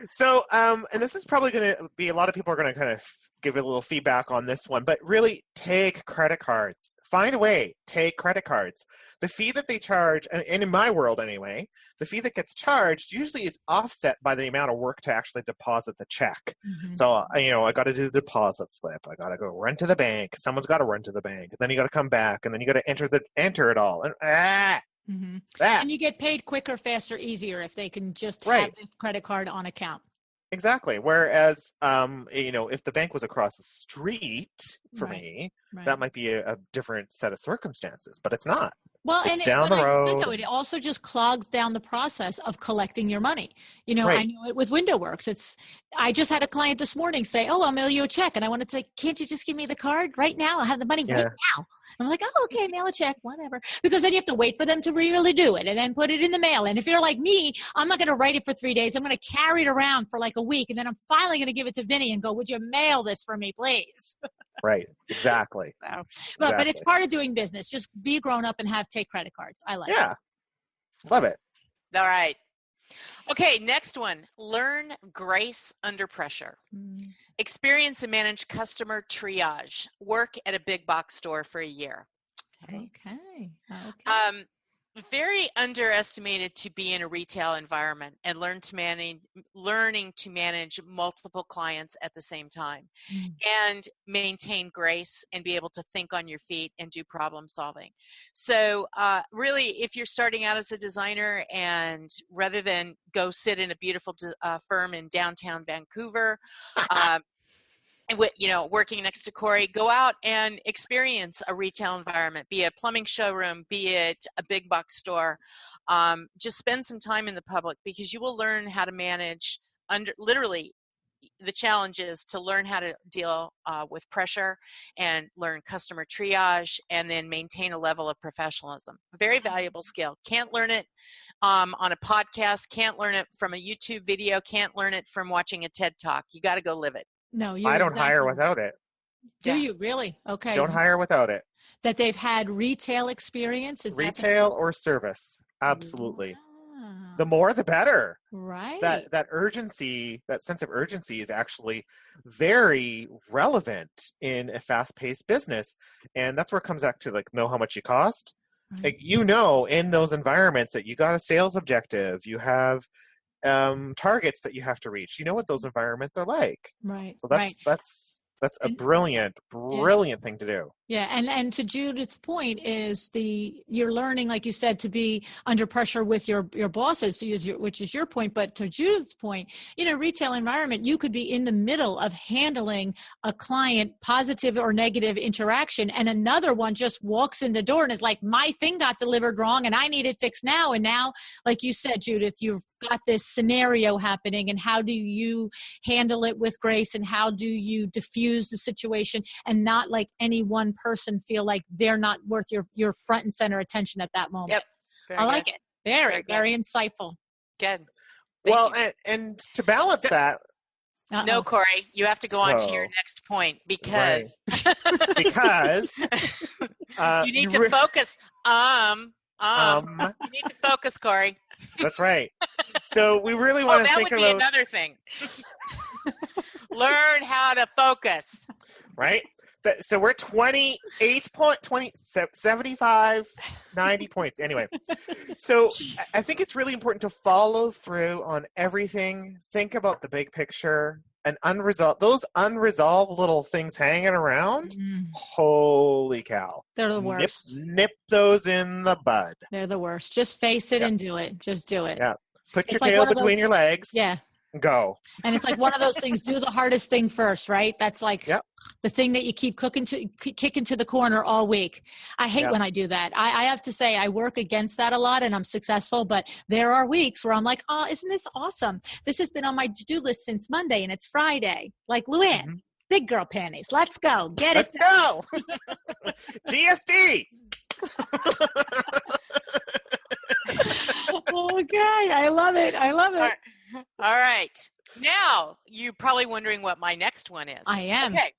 So, and this is probably going to be, a lot of people are going to kind of give a little feedback on this one, but really take credit cards. Find a way, take credit cards. The fee that they charge, and in my world anyway, the fee that gets charged usually is offset by the amount of work to actually deposit the check. So, I got to do the deposit slip. I got to go run to the bank. Someone's got to run to the bank. And then you got to come back, and then you got to enter it all. And, and you get paid quicker, faster, easier if they can just have the credit card on account. Exactly. Whereas, if the bank was across the street for me, that might be a different set of circumstances, but it's not. Well, it's down the road. It also just clogs down the process of collecting your money. I know it with WindowWorks. I just had a client this morning say, "Oh, I'll mail you a check," and I wanted to say, "Can't you just give me the card right now? I have the money right now." I'm like, "Oh, okay, mail a check, whatever." Because then you have to wait for them to really do it and then put it in the mail. And if you're like me, I'm not going to write it for 3 days. I'm going to carry it around for like a week, and then I'm finally going to give it to Vinny and go, "Would you mail this for me, please?" Right. Exactly. But it's part of doing business. Just be grown up and take credit cards. I like it. Yeah. Love it. All right. Okay, next one. Learn grace under pressure. Experience and manage customer triage. Work at a big box store for a year. Okay. Very underestimated to be in a retail environment and learning to manage multiple clients at the same time and maintain grace and be able to think on your feet and do problem solving. So really, if you're starting out as a designer and rather than go sit in a beautiful firm in downtown Vancouver, working next to Corey, go out and experience a retail environment, be it a plumbing showroom, be it a big box store. Just spend some time in the public because you will learn how to manage literally the challenge is to learn how to deal with pressure and learn customer triage and then maintain a level of professionalism. Very valuable skill. Can't learn it on a podcast, can't learn it from a YouTube video, can't learn it from watching a TED Talk. You got to go live it. No, I don't hire without it. Do you really? Okay. Don't hire without it. That they've had retail experience? Is retail or service? Absolutely. the more the better. Right. That urgency, that sense of urgency is actually very relevant in a fast-paced business. And that's where it comes back to like know how much you cost. Right. Like, in those environments that you got a sales objective, you have targets that you have to reach. You know what those environments are like. Right. So right. that's a brilliant thing to do. Yeah, and to Judith's point is you're learning, like you said, to be under pressure with your bosses, which is your point. But to Judith's point, in a retail environment, you could be in the middle of handling a client positive or negative interaction, and another one just walks in the door and is like, my thing got delivered wrong and I need it fixed now. And now, like you said, Judith, you've got this scenario happening, and how do you handle it with grace, and how do you diffuse the situation and not like any one person feel like they're not worth your front and center attention at that moment. Yep. I like it. Very insightful. Good. And to balance that. No, Corey, you have to go on to your next point because because you need to focus. You need to focus, Corey. That's right. So we really want to think about. That would be another thing. Learn how to focus. Right. So we're 75, 90 points. Anyway, so I think it's really important to follow through on everything. Think about the big picture and those unresolved little things hanging around. Holy cow. They're the worst. Nip those in the bud. They're the worst. Just face it and do it. Just do it. Yeah. Put your tail between your legs. Yeah. Go. And it's like one of those things, do the hardest thing first, right? That's like the thing that you keep kicking to the corner all week. I hate when I do that. I have to say I work against that a lot and I'm successful, but there are weeks where I'm like, oh, isn't this awesome? This has been on my to-do list since Monday and it's Friday. Like LuAnn, big girl panties. Let's go. Let's go. GSD. Okay. I love it. All right. Now, you're probably wondering what my next one is. I am. Okay.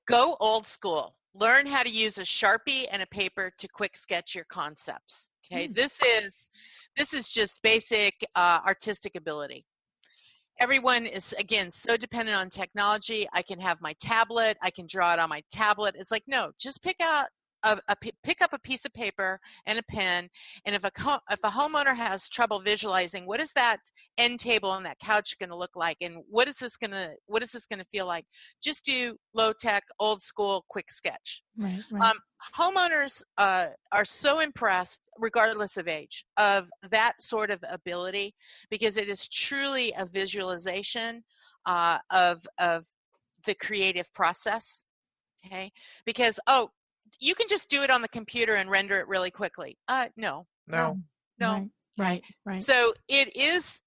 Go old school. Learn how to use a Sharpie and a paper to quick sketch your concepts. Okay. This is just basic artistic ability. Everyone is, again, so dependent on technology. I can have my tablet. I can draw it on my tablet. It's like, no, just pick up a piece of paper and a pen, and if a homeowner has trouble visualizing what is that end table and that couch going to look like, and what is this going to feel like, just do low tech, old school, quick sketch. Right. Homeowners are so impressed, regardless of age, of that sort of ability, because it is truly a visualization of the creative process. Okay, because you can just do it on the computer and render it really quickly. No. Right. So it is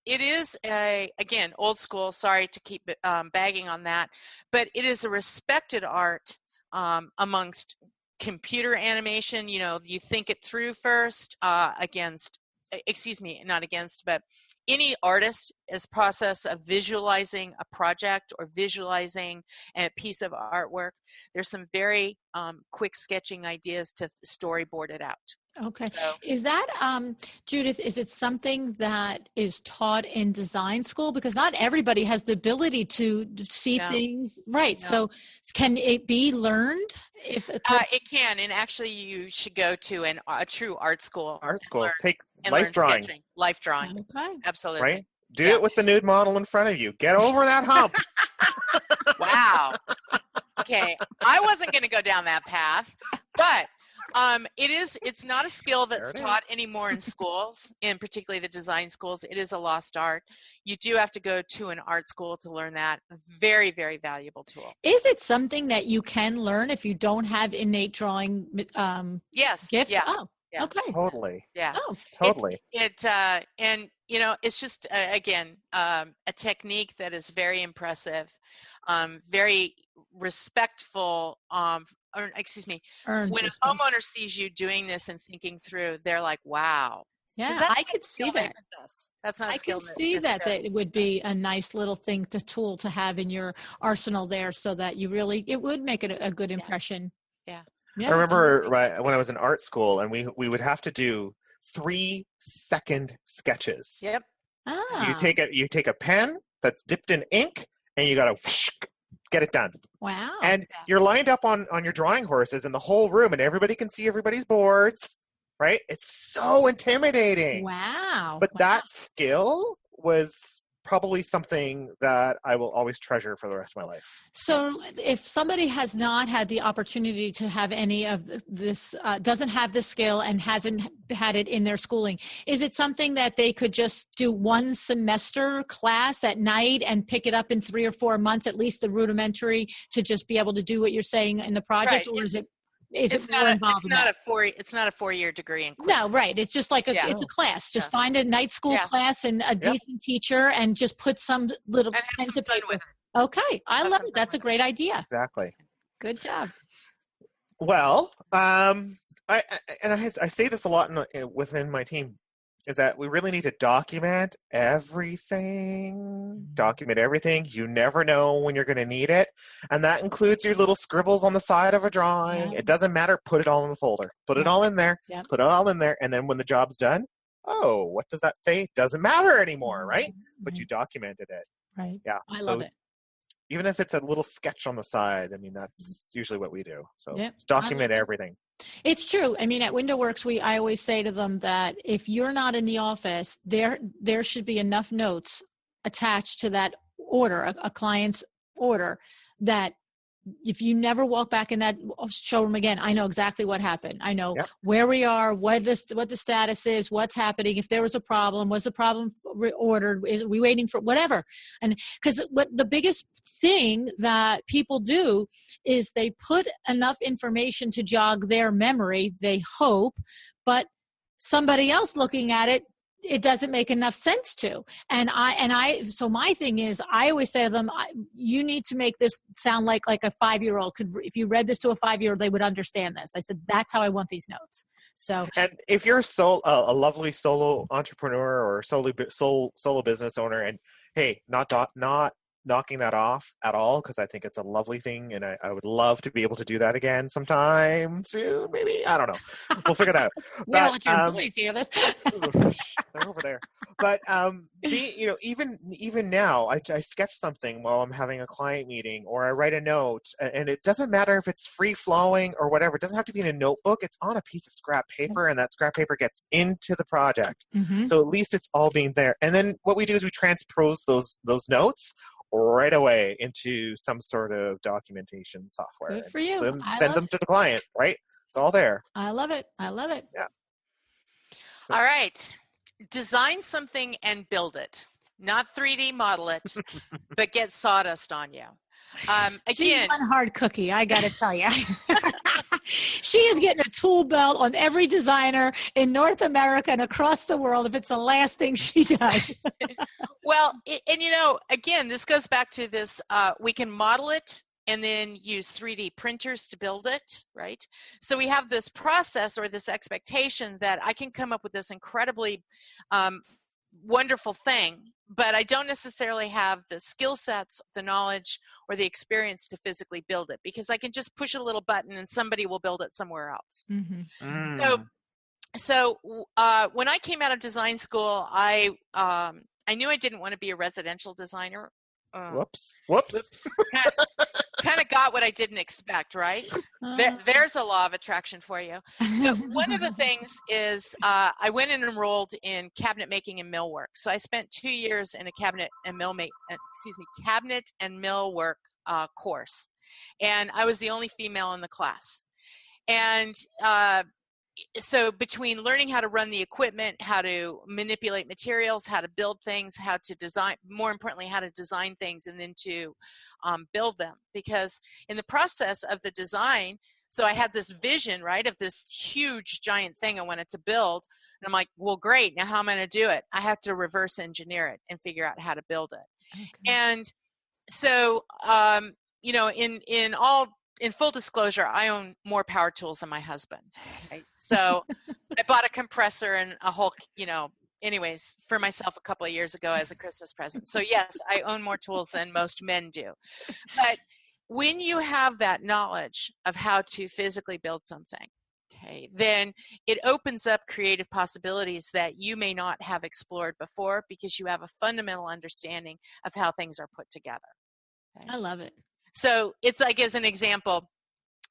again, old school. Sorry to keep bagging on that, but it is a respected art amongst computer animation. You think it through first not against, but any artist is process of visualizing a project or visualizing a piece of artwork. There's some very quick sketching ideas to storyboard it out. Okay. Is that, Judith, is it something that is taught in design school? Because not everybody has the ability to see things. Right. No. So can it be learned? It can. And actually you should go to a true art school. Take life drawing. Sketching. Life drawing. Okay. Absolutely. Right. Do it with the nude model in front of you. Get over that hump. Wow. Okay. I wasn't going to go down that path, but it's not a skill that's taught anymore in schools, in particularly the design schools. It is a lost art. You do have to go to an art school to learn that. Very, very valuable tool. Is it something that you can learn if you don't have innate drawing yes. gifts? Yeah. Oh, yeah. okay. Totally. Yeah. Oh, totally. And it's just again a technique that is very impressive, very respectful. When a homeowner sees you doing this and thinking through, they're like, wow. Yeah, I could see that. That's not a skill. I can see that it would be a nice little tool to have in your arsenal there, so that it would make it a good impression. Yeah. I remember when I was in art school, and we would have to do 3-second sketches. Yep. You take a pen that's dipped in ink, and you got to get it done. Wow. And you're lined up on your drawing horses in the whole room, and everybody can see everybody's boards, right? It's so intimidating. Wow. But that skill was probably something that I will always treasure for the rest of my life. So if somebody has not had the opportunity to have any of this, doesn't have the skill and hasn't had it in their schooling, is it something that they could just do one semester class at night and pick it up in 3 or 4 months, at least the rudimentary, to just be able to do what you're saying in the project? Right. Or is it more involved? It's not a 4-year degree in course. No, right. It's just like it's a class. Just find a night school class and a decent teacher, and just put some little pen to paper. Okay, I love it. That's a great idea. Exactly. Good job. Well, I say this a lot within my team, is that we really need to document everything. Document everything. You never know when you're going to need it. And that includes your little scribbles on the side of a drawing. It doesn't matter. Put it all in the folder. Put it all in there. Put it all in there. And then when the job's done, what does that say? Doesn't matter anymore, right? But you documented it. Right. Yeah. I love it. Even if it's a little sketch on the side, I mean, that's usually what we do. So just document everything. It's true. I mean, at WindowWorks, I always say to them that if you're not in the office, there should be enough notes attached to that order, a client's order, that if you never walk back in that showroom again, I know exactly what happened. I know where we are, what the status is, what's happening. If there was a problem, was the problem ordered? Is we waiting for whatever? And because what the biggest thing that people do is they put enough information to jog their memory, they hope, but somebody else looking at it, it doesn't make enough sense to. So my thing is, I always say to them, you need to make this sound like a 5-year-old could. If you read this to a 5-year-old, they would understand this. I said, that's how I want these notes. So, and if you're a lovely solo entrepreneur or solo business owner, and hey, not knocking that off at all, because I think it's a lovely thing, and I would love to be able to do that again sometime soon. Maybe, I don't know. We'll figure it out. We don't let your employees hear this. They're over there. But even now, I sketch something while I'm having a client meeting, or I write a note, and it doesn't matter if it's free flowing or whatever. It doesn't have to be in a notebook. It's on a piece of scrap paper, and that scrap paper gets into the project. Mm-hmm. So at least it's all being there. And then what we do is we transpose those notes right away into some sort of documentation software. Good for you. Then send them to the client, right? It's all there. I love it. Yeah. So. All right. Design something and build it. Not 3D model it, but get sawdust on you. She's one hard cookie, I got to tell you. She is getting a tool belt on every designer in North America and across the world if it's the last thing she does. Well, and again, this goes back to this, we can model it and then use 3D printers to build it, right? So we have this process or this expectation that I can come up with this incredibly wonderful thing, but I don't necessarily have the skill sets, the knowledge, or the experience to physically build it, because I can just push a little button and somebody will build it somewhere else. Mm-hmm. So when I came out of design school, I knew I didn't want to be a residential designer. Whoops. Kind of got what I didn't expect, right? There's a law of attraction for you. So one of the things is I went and enrolled in cabinet making and millwork. So I spent 2 years in a cabinet and millwork course, and I was the only female in the class. And so between learning how to run the equipment, how to manipulate materials, how to build things, how to design, more importantly, how to design things, and then to build them. Because in the process of the design, so I had this vision, right, of this huge giant thing I wanted to build. And I'm like, well, great. Now how am I going to do it? I have to reverse engineer it and figure out how to build it. Okay. And so, in full disclosure, I own more power tools than my husband. Right? So I bought a compressor and a whole, anyways, for myself a couple of years ago as a Christmas present. So yes, I own more tools than most men do. But when you have that knowledge of how to physically build something, okay, then it opens up creative possibilities that you may not have explored before because you have a fundamental understanding of how things are put together. Okay? I love it. So it's like, as an example,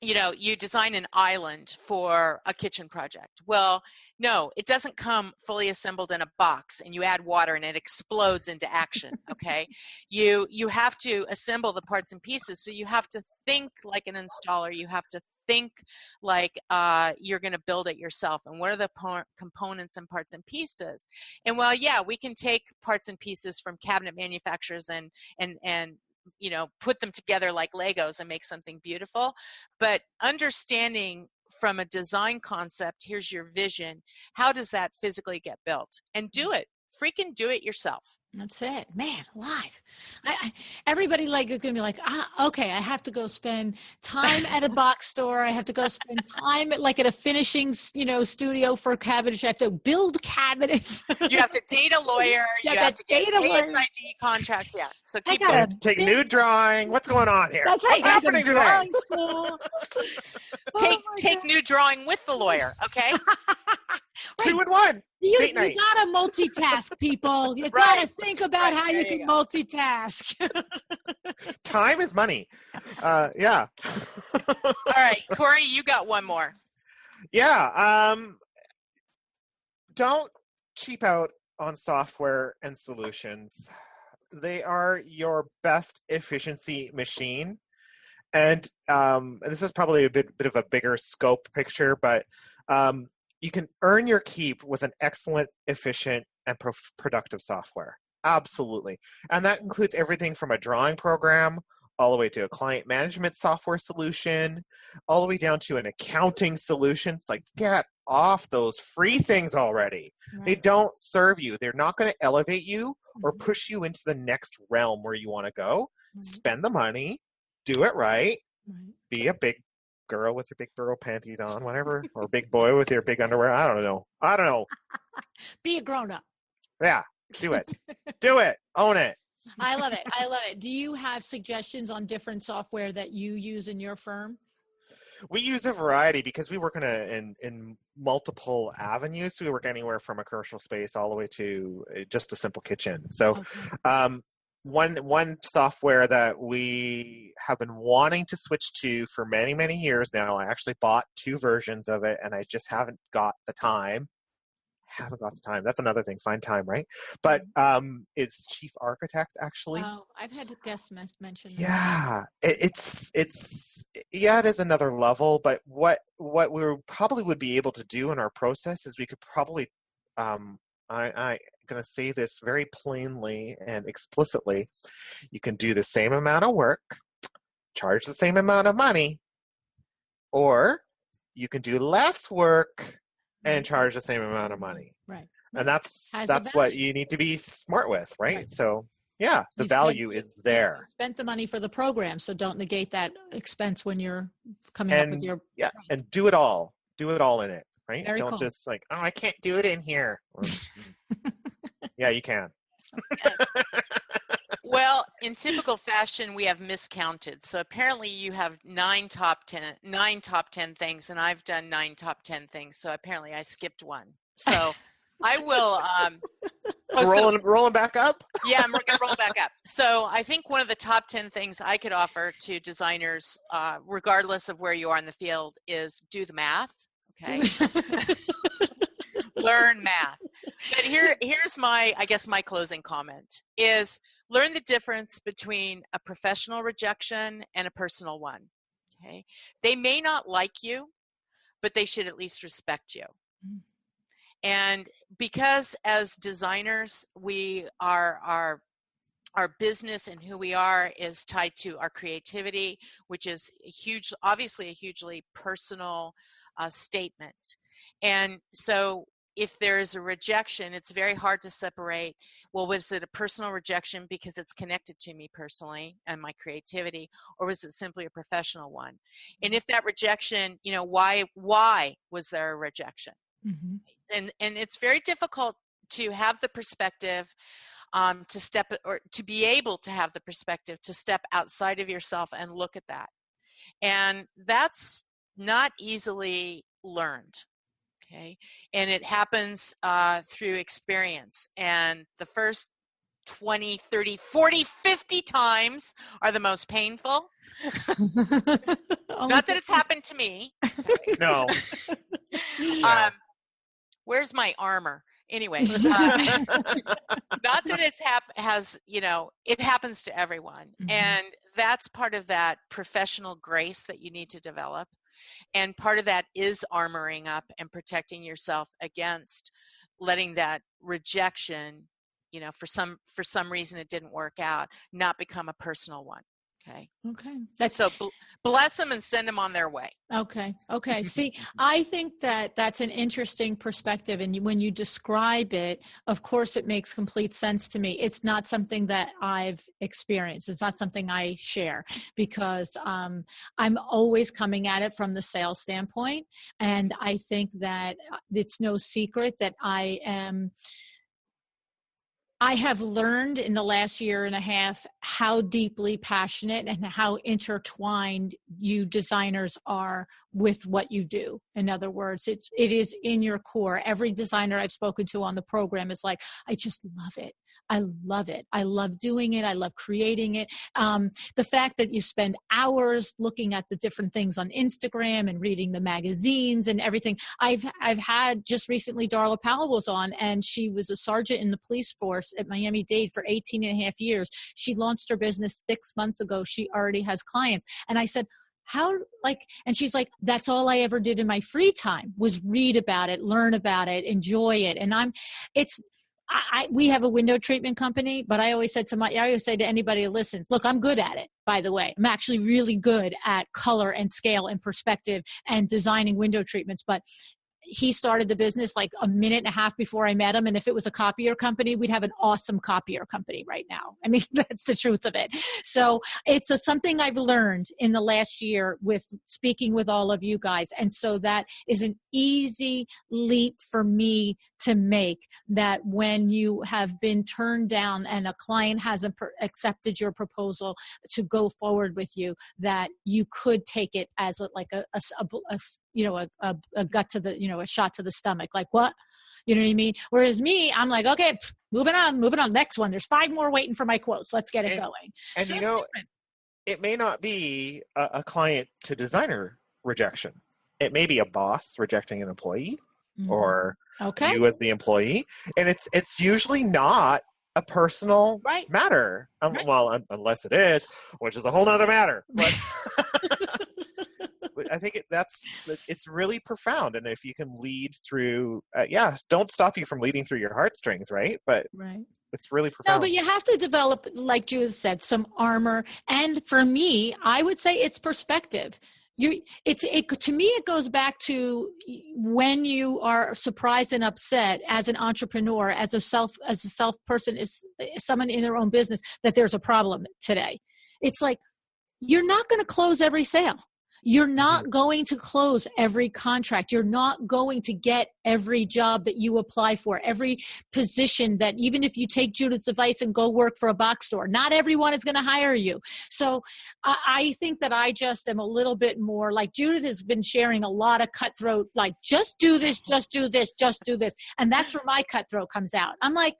you design an island for a kitchen project. Well, no, it doesn't come fully assembled in a box and you add water and it explodes into action, okay? You have to assemble the parts and pieces, so you have to think like an installer. You have to think like you're going to build it yourself. And what are the components and parts and pieces? And while, yeah, we can take parts and pieces from cabinet manufacturers and put them together like Legos and make something beautiful. But understanding from a design concept, here's your vision, how does that physically get built? And do it. Freaking do it yourself. That's it, man. Live. Everybody is going to be like, okay, I have to go spend time at a box store. I have to go spend time at a finishing, studio for cabinets. I have to build cabinets. You have to date a lawyer. You have to get ASID contracts. Yeah. So keep going. Take nude drawing. What's going on here? That's right. What's happening today? School. Take nude drawing with the lawyer. Okay. 2 in 1. You gotta multitask, people. You gotta think about how you can multitask. Time is money. Yeah. All right, Corey, you got one more. Yeah. Don't cheap out on software and solutions. They are your best efficiency machine. And this is probably a bit of a bigger scope picture, but you can earn your keep with an excellent, efficient, and productive software. Absolutely. And that includes everything from a drawing program all the way to a client management software solution, all the way down to an accounting solution. It's like, get off those free things already. Right. They don't serve you. They're not going to elevate you or push you into the next realm where you want to go. Spend the money, do it right, be a big girl with your big girl panties on, whatever, or big boy with your big underwear. I don't know. Be a grown up. Yeah, do it. Do it. Own it. I love it. Do you have suggestions on different software that you use in your firm? We use a variety because we work in multiple avenues. So we work anywhere from a commercial space all the way to just a simple kitchen. So one software that we have been wanting to switch to for many, many years now, I actually bought 2 versions of it and I just haven't got the time. That's another thing. Find time, right? But it's Chief Architect, actually. Oh, I've had guests mention that. Yeah, it is another level. But what we probably would be able to do in our process is we could probably, I'm going to say this very plainly and explicitly, you can do the same amount of work, charge the same amount of money, or you can do less work and charge the same amount of money. Right. And that's what you need to be smart with, right? So yeah, the value is there. You spent the money for the program, so don't negate that expense when you're coming up with your price. And do it all in it, right? Very don't cool. Just like, oh, I can't do it in here. Yeah, you can. Well, in typical fashion, we have miscounted. So apparently you have 9 top 10 things, and I've done 9 top 10 things. So apparently I skipped one. So I will rolling back up. Yeah, I'm going to roll back up. So I think one of the top 10 things I could offer to designers, regardless of where you are in the field, is do the math. Okay. Learn math. But here's my closing comment is learn the difference between a professional rejection and a personal one. Okay. They may not like you, but they should at least respect you. And because as designers, our business and who we are is tied to our creativity, which is obviously a hugely personal statement. And so if there is a rejection, it's very hard to separate, well, was it a personal rejection because it's connected to me personally and my creativity, or was it simply a professional one? And if that rejection, why was there a rejection? Mm-hmm. And it's very difficult to have the perspective to be able to have the perspective to step outside of yourself and look at that. And that's not easily learned. Okay. And it happens through experience. And the first 20, 30, 40, 50 times are the most painful. Not that it's happened to me. Okay. No. Where's my armor? Anyway, not that it's it happens to everyone. Mm-hmm. And that's part of that professional grace that you need to develop. And part of that is armoring up and protecting yourself against letting that rejection, for some reason it didn't work out, not become a personal one. Okay. So bless them and send them on their way. Okay. See, I think that's an interesting perspective. And when you describe it, of course, it makes complete sense to me. It's not something that I've experienced. It's not something I share because I'm always coming at it from the sales standpoint. And I think that it's no secret that I have learned in the last year and a half how deeply passionate and how intertwined you designers are with what you do. In other words, it is in your core. Every designer I've spoken to on the program is like, I just love it. I love it. I love doing it. I love creating it. The fact that you spend hours looking at the different things on Instagram and reading the magazines and everything. I've had just recently, Darla Powell was on, and she was a sergeant in the police force at Miami-Dade for 18 and a half years. She launched her business 6 months ago. She already has clients. And I said, and she's like, that's all I ever did in my free time was read about it, learn about it, enjoy it. And we have a window treatment company, but I always say to anybody who listens, look, I'm good at it, by the way. I'm actually really good at color and scale and perspective and designing window treatments. But he started the business like a minute and a half before I met him. And if it was a copier company, we'd have an awesome copier company right now. I mean, that's the truth of it. So it's something I've learned in the last year with speaking with all of you guys. And so that is an easy leap for me to make, that when you have been turned down and a client hasn't accepted your proposal to go forward with you, that you could take it as a gut to the, a shot to the stomach. Like, what? You know what I mean? Whereas me, I'm like, okay, moving on, next one. There's 5 more waiting for my quotes. Let's get it going. And so it may not be a client to designer rejection. It may be a boss rejecting an employee, or you as the employee. And it's usually not a personal matter. Well, unless it is, which is a whole nother matter. But I think it's really profound. And if you can lead through, don't stop you from leading through your heartstrings, right? But it's really profound. No, but you have to develop, like Judith said, some armor. And for me, I would say it's perspective. To me, it goes back to when you are surprised and upset as an entrepreneur, as a self person, is someone in their own business, that there's a problem today. It's like, you're not going to close every sale. You're not going to close every contract. You're not going to get every job that you apply for, every position that, even if you take Judith's advice and go work for a box store, not everyone is going to hire you. So I think that I just am a little bit more like Judith has been sharing a lot of cutthroat, like, just do this, just do this, just do this. And that's where my cutthroat comes out. I'm like,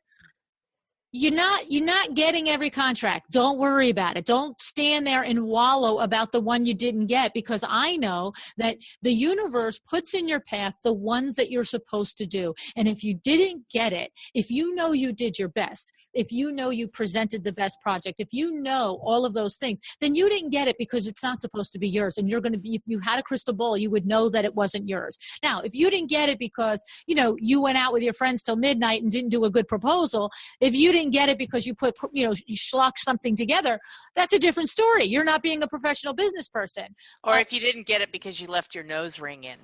you're not getting every contract. Don't worry about it. Don't stand there and wallow about the one you didn't get, because I know that the universe puts in your path the ones that you're supposed to do. And if you didn't get it, if you know you did your best, if you know you presented the best project, if you know all of those things, then you didn't get it because it's not supposed to be yours. And you're going to be, if you had a crystal ball, you would know that it wasn't yours. Now, if you didn't get it because, you went out with your friends till midnight and didn't do a good proposal, if you didn't get it because you you schlocked something together, that's a different story. You're not being a professional business person. Or if you didn't get it because you left your nose ring in.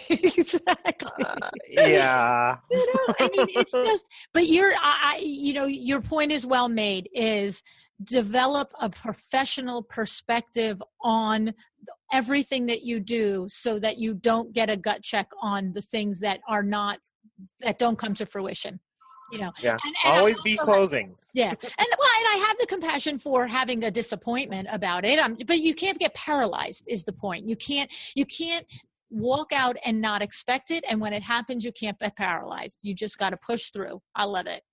Exactly. Yeah. I mean, it's just, but your point is well made, is develop a professional perspective on everything that you do so that you don't get a gut check on the things that don't come to fruition. And always be closing. And I have the compassion for having a disappointment about it. But you can't get paralyzed is the point. You can't walk out and not expect it. And when it happens, you can't be paralyzed. You just got to push through. I love it.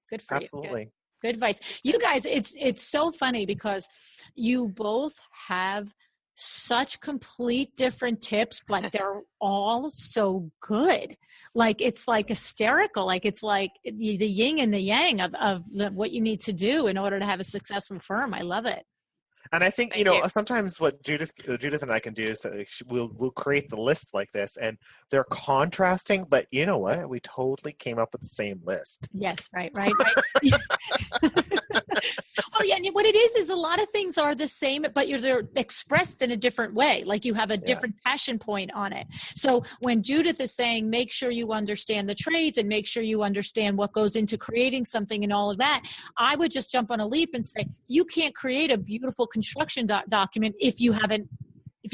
Good for you. Absolutely. Good advice. You guys, it's so funny because you both have such complete different tips, but they're all so good. Like, it's like hysterical. Like, it's like the yin and the yang of what you need to do in order to have a successful firm. I love it. And I think, sometimes what Judith and I can do is we'll create the list like this, and they're contrasting, but you know what? We totally came up with the same list. Yes, right. Well, yeah, and what it is a lot of things are the same, but they're expressed in a different way. Like, you have a different passion point on it. So when Judith is saying, make sure you understand the trades and make sure you understand what goes into creating something and all of that, I would just jump on a leap and say, you can't create a beautiful construction document if you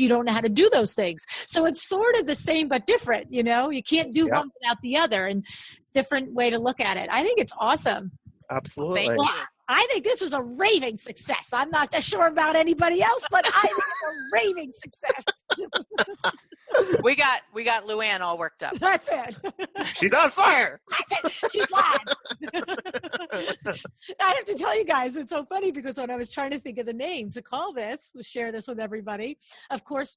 don't know how to do those things. So it's sort of the same, but different, you can't do one without the other, and different way to look at it. I think it's awesome. Absolutely. Well, thank you. I think this was a raving success. I'm not that sure about anybody else, but I think it's a raving success. We got LuAnn all worked up. That's it. She's on fire. That's it. She's live. I have to tell you guys, it's so funny because when I was trying to think of the name to call this, share this with everybody, of course,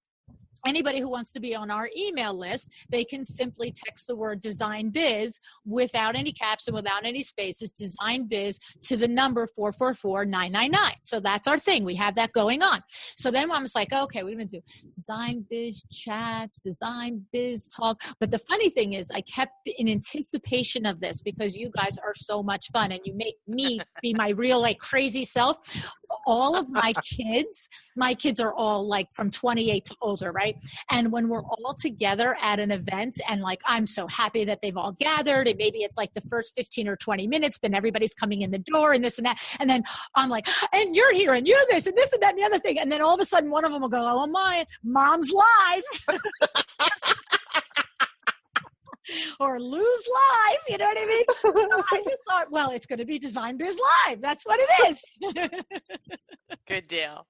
anybody who wants to be on our email list, they can simply text the word Design Biz without any caps and without any spaces, Design Biz, to the number 444-999. So that's our thing. We have that going on. So then I was like, okay, we're going to do Design Biz chats, Design Biz talk. But the funny thing is, I kept in anticipation of this because you guys are so much fun and you make me be my real crazy self. All of my kids are all from 28 to older, right? And when we're all together at an event and I'm so happy that they've all gathered, and maybe it's the first 15 or 20 minutes, but everybody's coming in the door and this and that. And then I'm like, and you're here and you're this and this and that and the other thing. And then all of a sudden one of them will go, oh my, Mom's live. Or lose live, you know what I mean? So I just thought, well, it's going to be Design Biz Live. That's what it is. Good deal.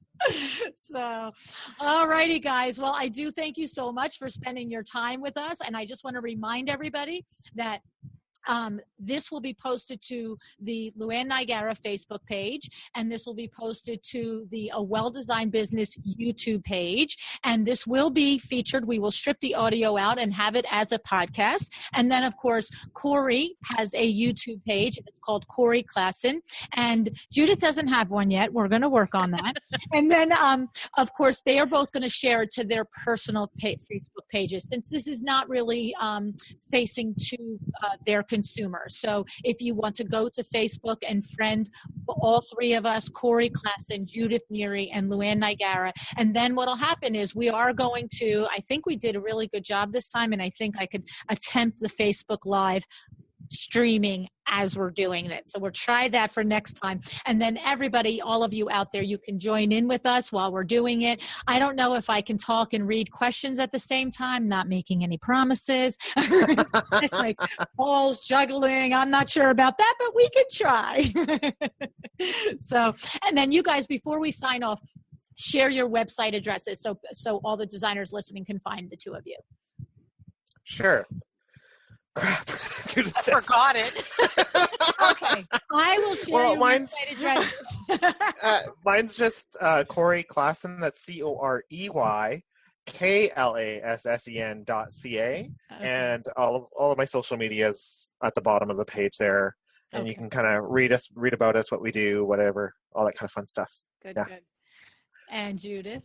So, all righty, guys. Well, I do thank you so much for spending your time with us. And I just want to remind everybody that this will be posted to the LuAnn&nbsp Facebook page, and this will be posted to the A Well-Designed Business YouTube page, and this will be featured. We will strip the audio out and have it as a podcast. And then, of course, Corey has a YouTube page. It's called Corey Klassen, and Judith doesn't have one yet. We're going to work on that. And then, of course, they are both going to share it to their personal Facebook pages, since this is not really facing to their consumers. So if you want to go to Facebook and friend all three of us, Corey Klassen, Judith Neary, and LuAnn&nbsp, and then what'll happen is we are going to, I think we did a really good job this time, and I think I could attempt the Facebook Live streaming as we're doing it. So we'll try that for next time. And then everybody, all of you out there, you can join in with us while we're doing it. I don't know if I can talk and read questions at the same time, not making any promises. It's like balls juggling. I'm not sure about that, but we can try. So, and then you guys, before we sign off, share your website addresses so all the designers listening can find the two of you. Sure. Crap. I forgot it. Okay. I will share your website addresses. Mine's just Corey Klassen. That's CoreyKlassen.ca. Okay. And all of my social media is at the bottom of the page there. And you can kind of read about us, what we do, whatever, all that kind of fun stuff. Good. And Judith?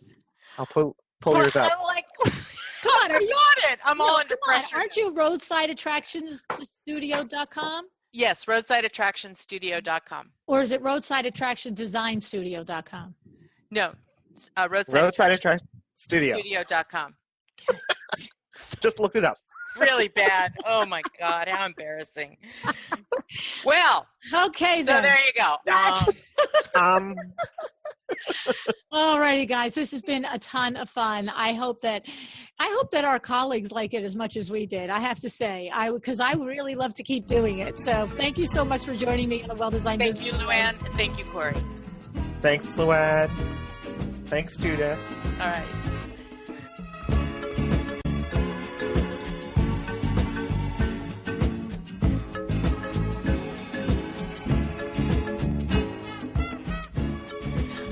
I'll pull yours up. I'm like, come on, are you on it? I'm all under pressure. Aren't you roadsideattractionsstudio.com? Yes, roadsideattractionsstudio.com. Or is it roadsideattractionsdesignstudio.com? No, roadsideattractionsstudio.com. Just look it up. Really bad. Oh my God, how embarrassing. Well, okay then. So there you go. All righty, guys. This has been a ton of fun. I hope that our colleagues like it as much as we did. I have to say, because I really love to keep doing it. So thank you so much for joining me on a Well-Designed Business. Thank you, LuAnn. Thank you, Corey. Thanks, LuAnn. Thanks, Judith. All right.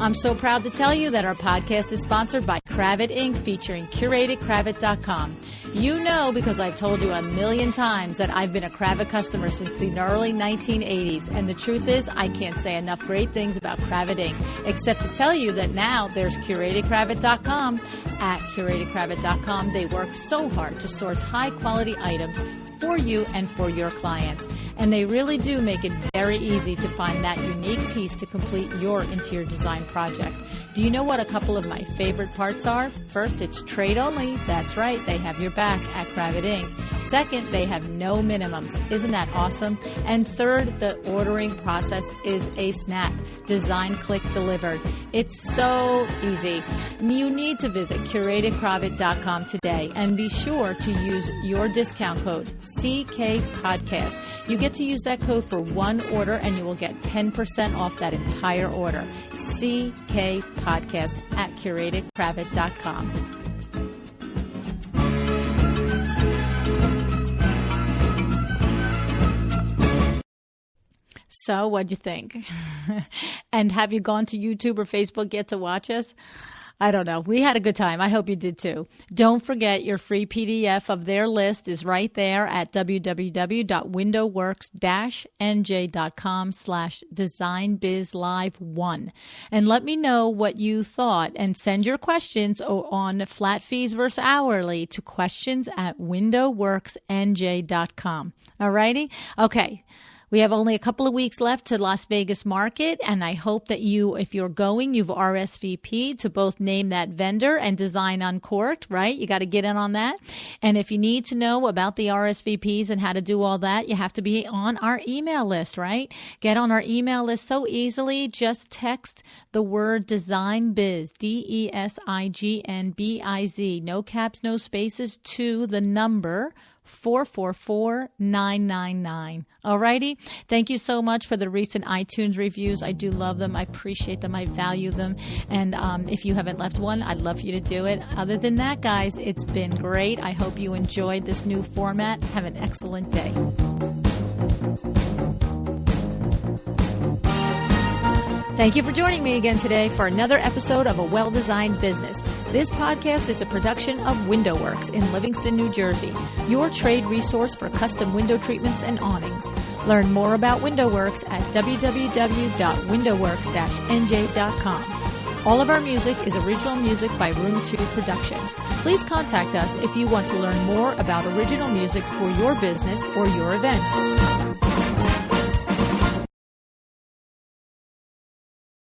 I'm so proud to tell you that our podcast is sponsored by Cravat Inc., featuring CuratedCravat.com. You know, because I've told you a million times, that I've been a Cravat customer since the early 1980s. And the truth is, I can't say enough great things about Cravat Inc., except to tell you that now there's CuratedCravat.com. At CuratedCravat.com, they work so hard to source high-quality items for you and for your clients. And they really do make it very easy to find that unique piece to complete your interior design project. Do you know what a couple of my favorite parts are? First, it's trade only. That's right, they have your back at Cravat Inc. Second, they have no minimums. Isn't that awesome? And third, the ordering process is a snap. Design, click, delivered. It's so easy. You need to visit CuratedCravat.com today and be sure to use your discount code CK Podcast. You get to use that code for one order and you will get 10% off that entire order. CK Podcast at CuratedCravat.com. So, what'd you think? And have you gone to YouTube or Facebook yet to watch us? I don't know. We had a good time. I hope you did too. Don't forget your free PDF of their list is right there at www.windowworks-nj.com/designbizlive1. And let me know what you thought and send your questions on flat fees versus hourly to questions@windowworksnj.com. All righty? Okay. We have only a couple of weeks left to Las Vegas market, and I hope that you, if you're going, you've RSVP'd to both name that vendor and Design Uncorked, right? You got to get in on that. And if you need to know about the RSVPs and how to do all that, you have to be on our email list, right? Get on our email list so easily. Just text the word Design Biz, DESIGNBIZ, no caps, no spaces, to the number 444-999. Alrighty. Thank you so much for the recent iTunes reviews. I do love them. I appreciate them. I value them. And if you haven't left one, I'd love for you to do it. Other than that, guys, it's been great. I hope you enjoyed this new format. Have an excellent day. Thank you for joining me again today for another episode of A Well-Designed Business. This podcast is a production of WindowWorks in Livingston, New Jersey, your trade resource for custom window treatments and awnings. Learn more about WindowWorks at www.windowworks-nj.com. All of our music is original music by Room 2 Productions. Please contact us if you want to learn more about original music for your business or your events.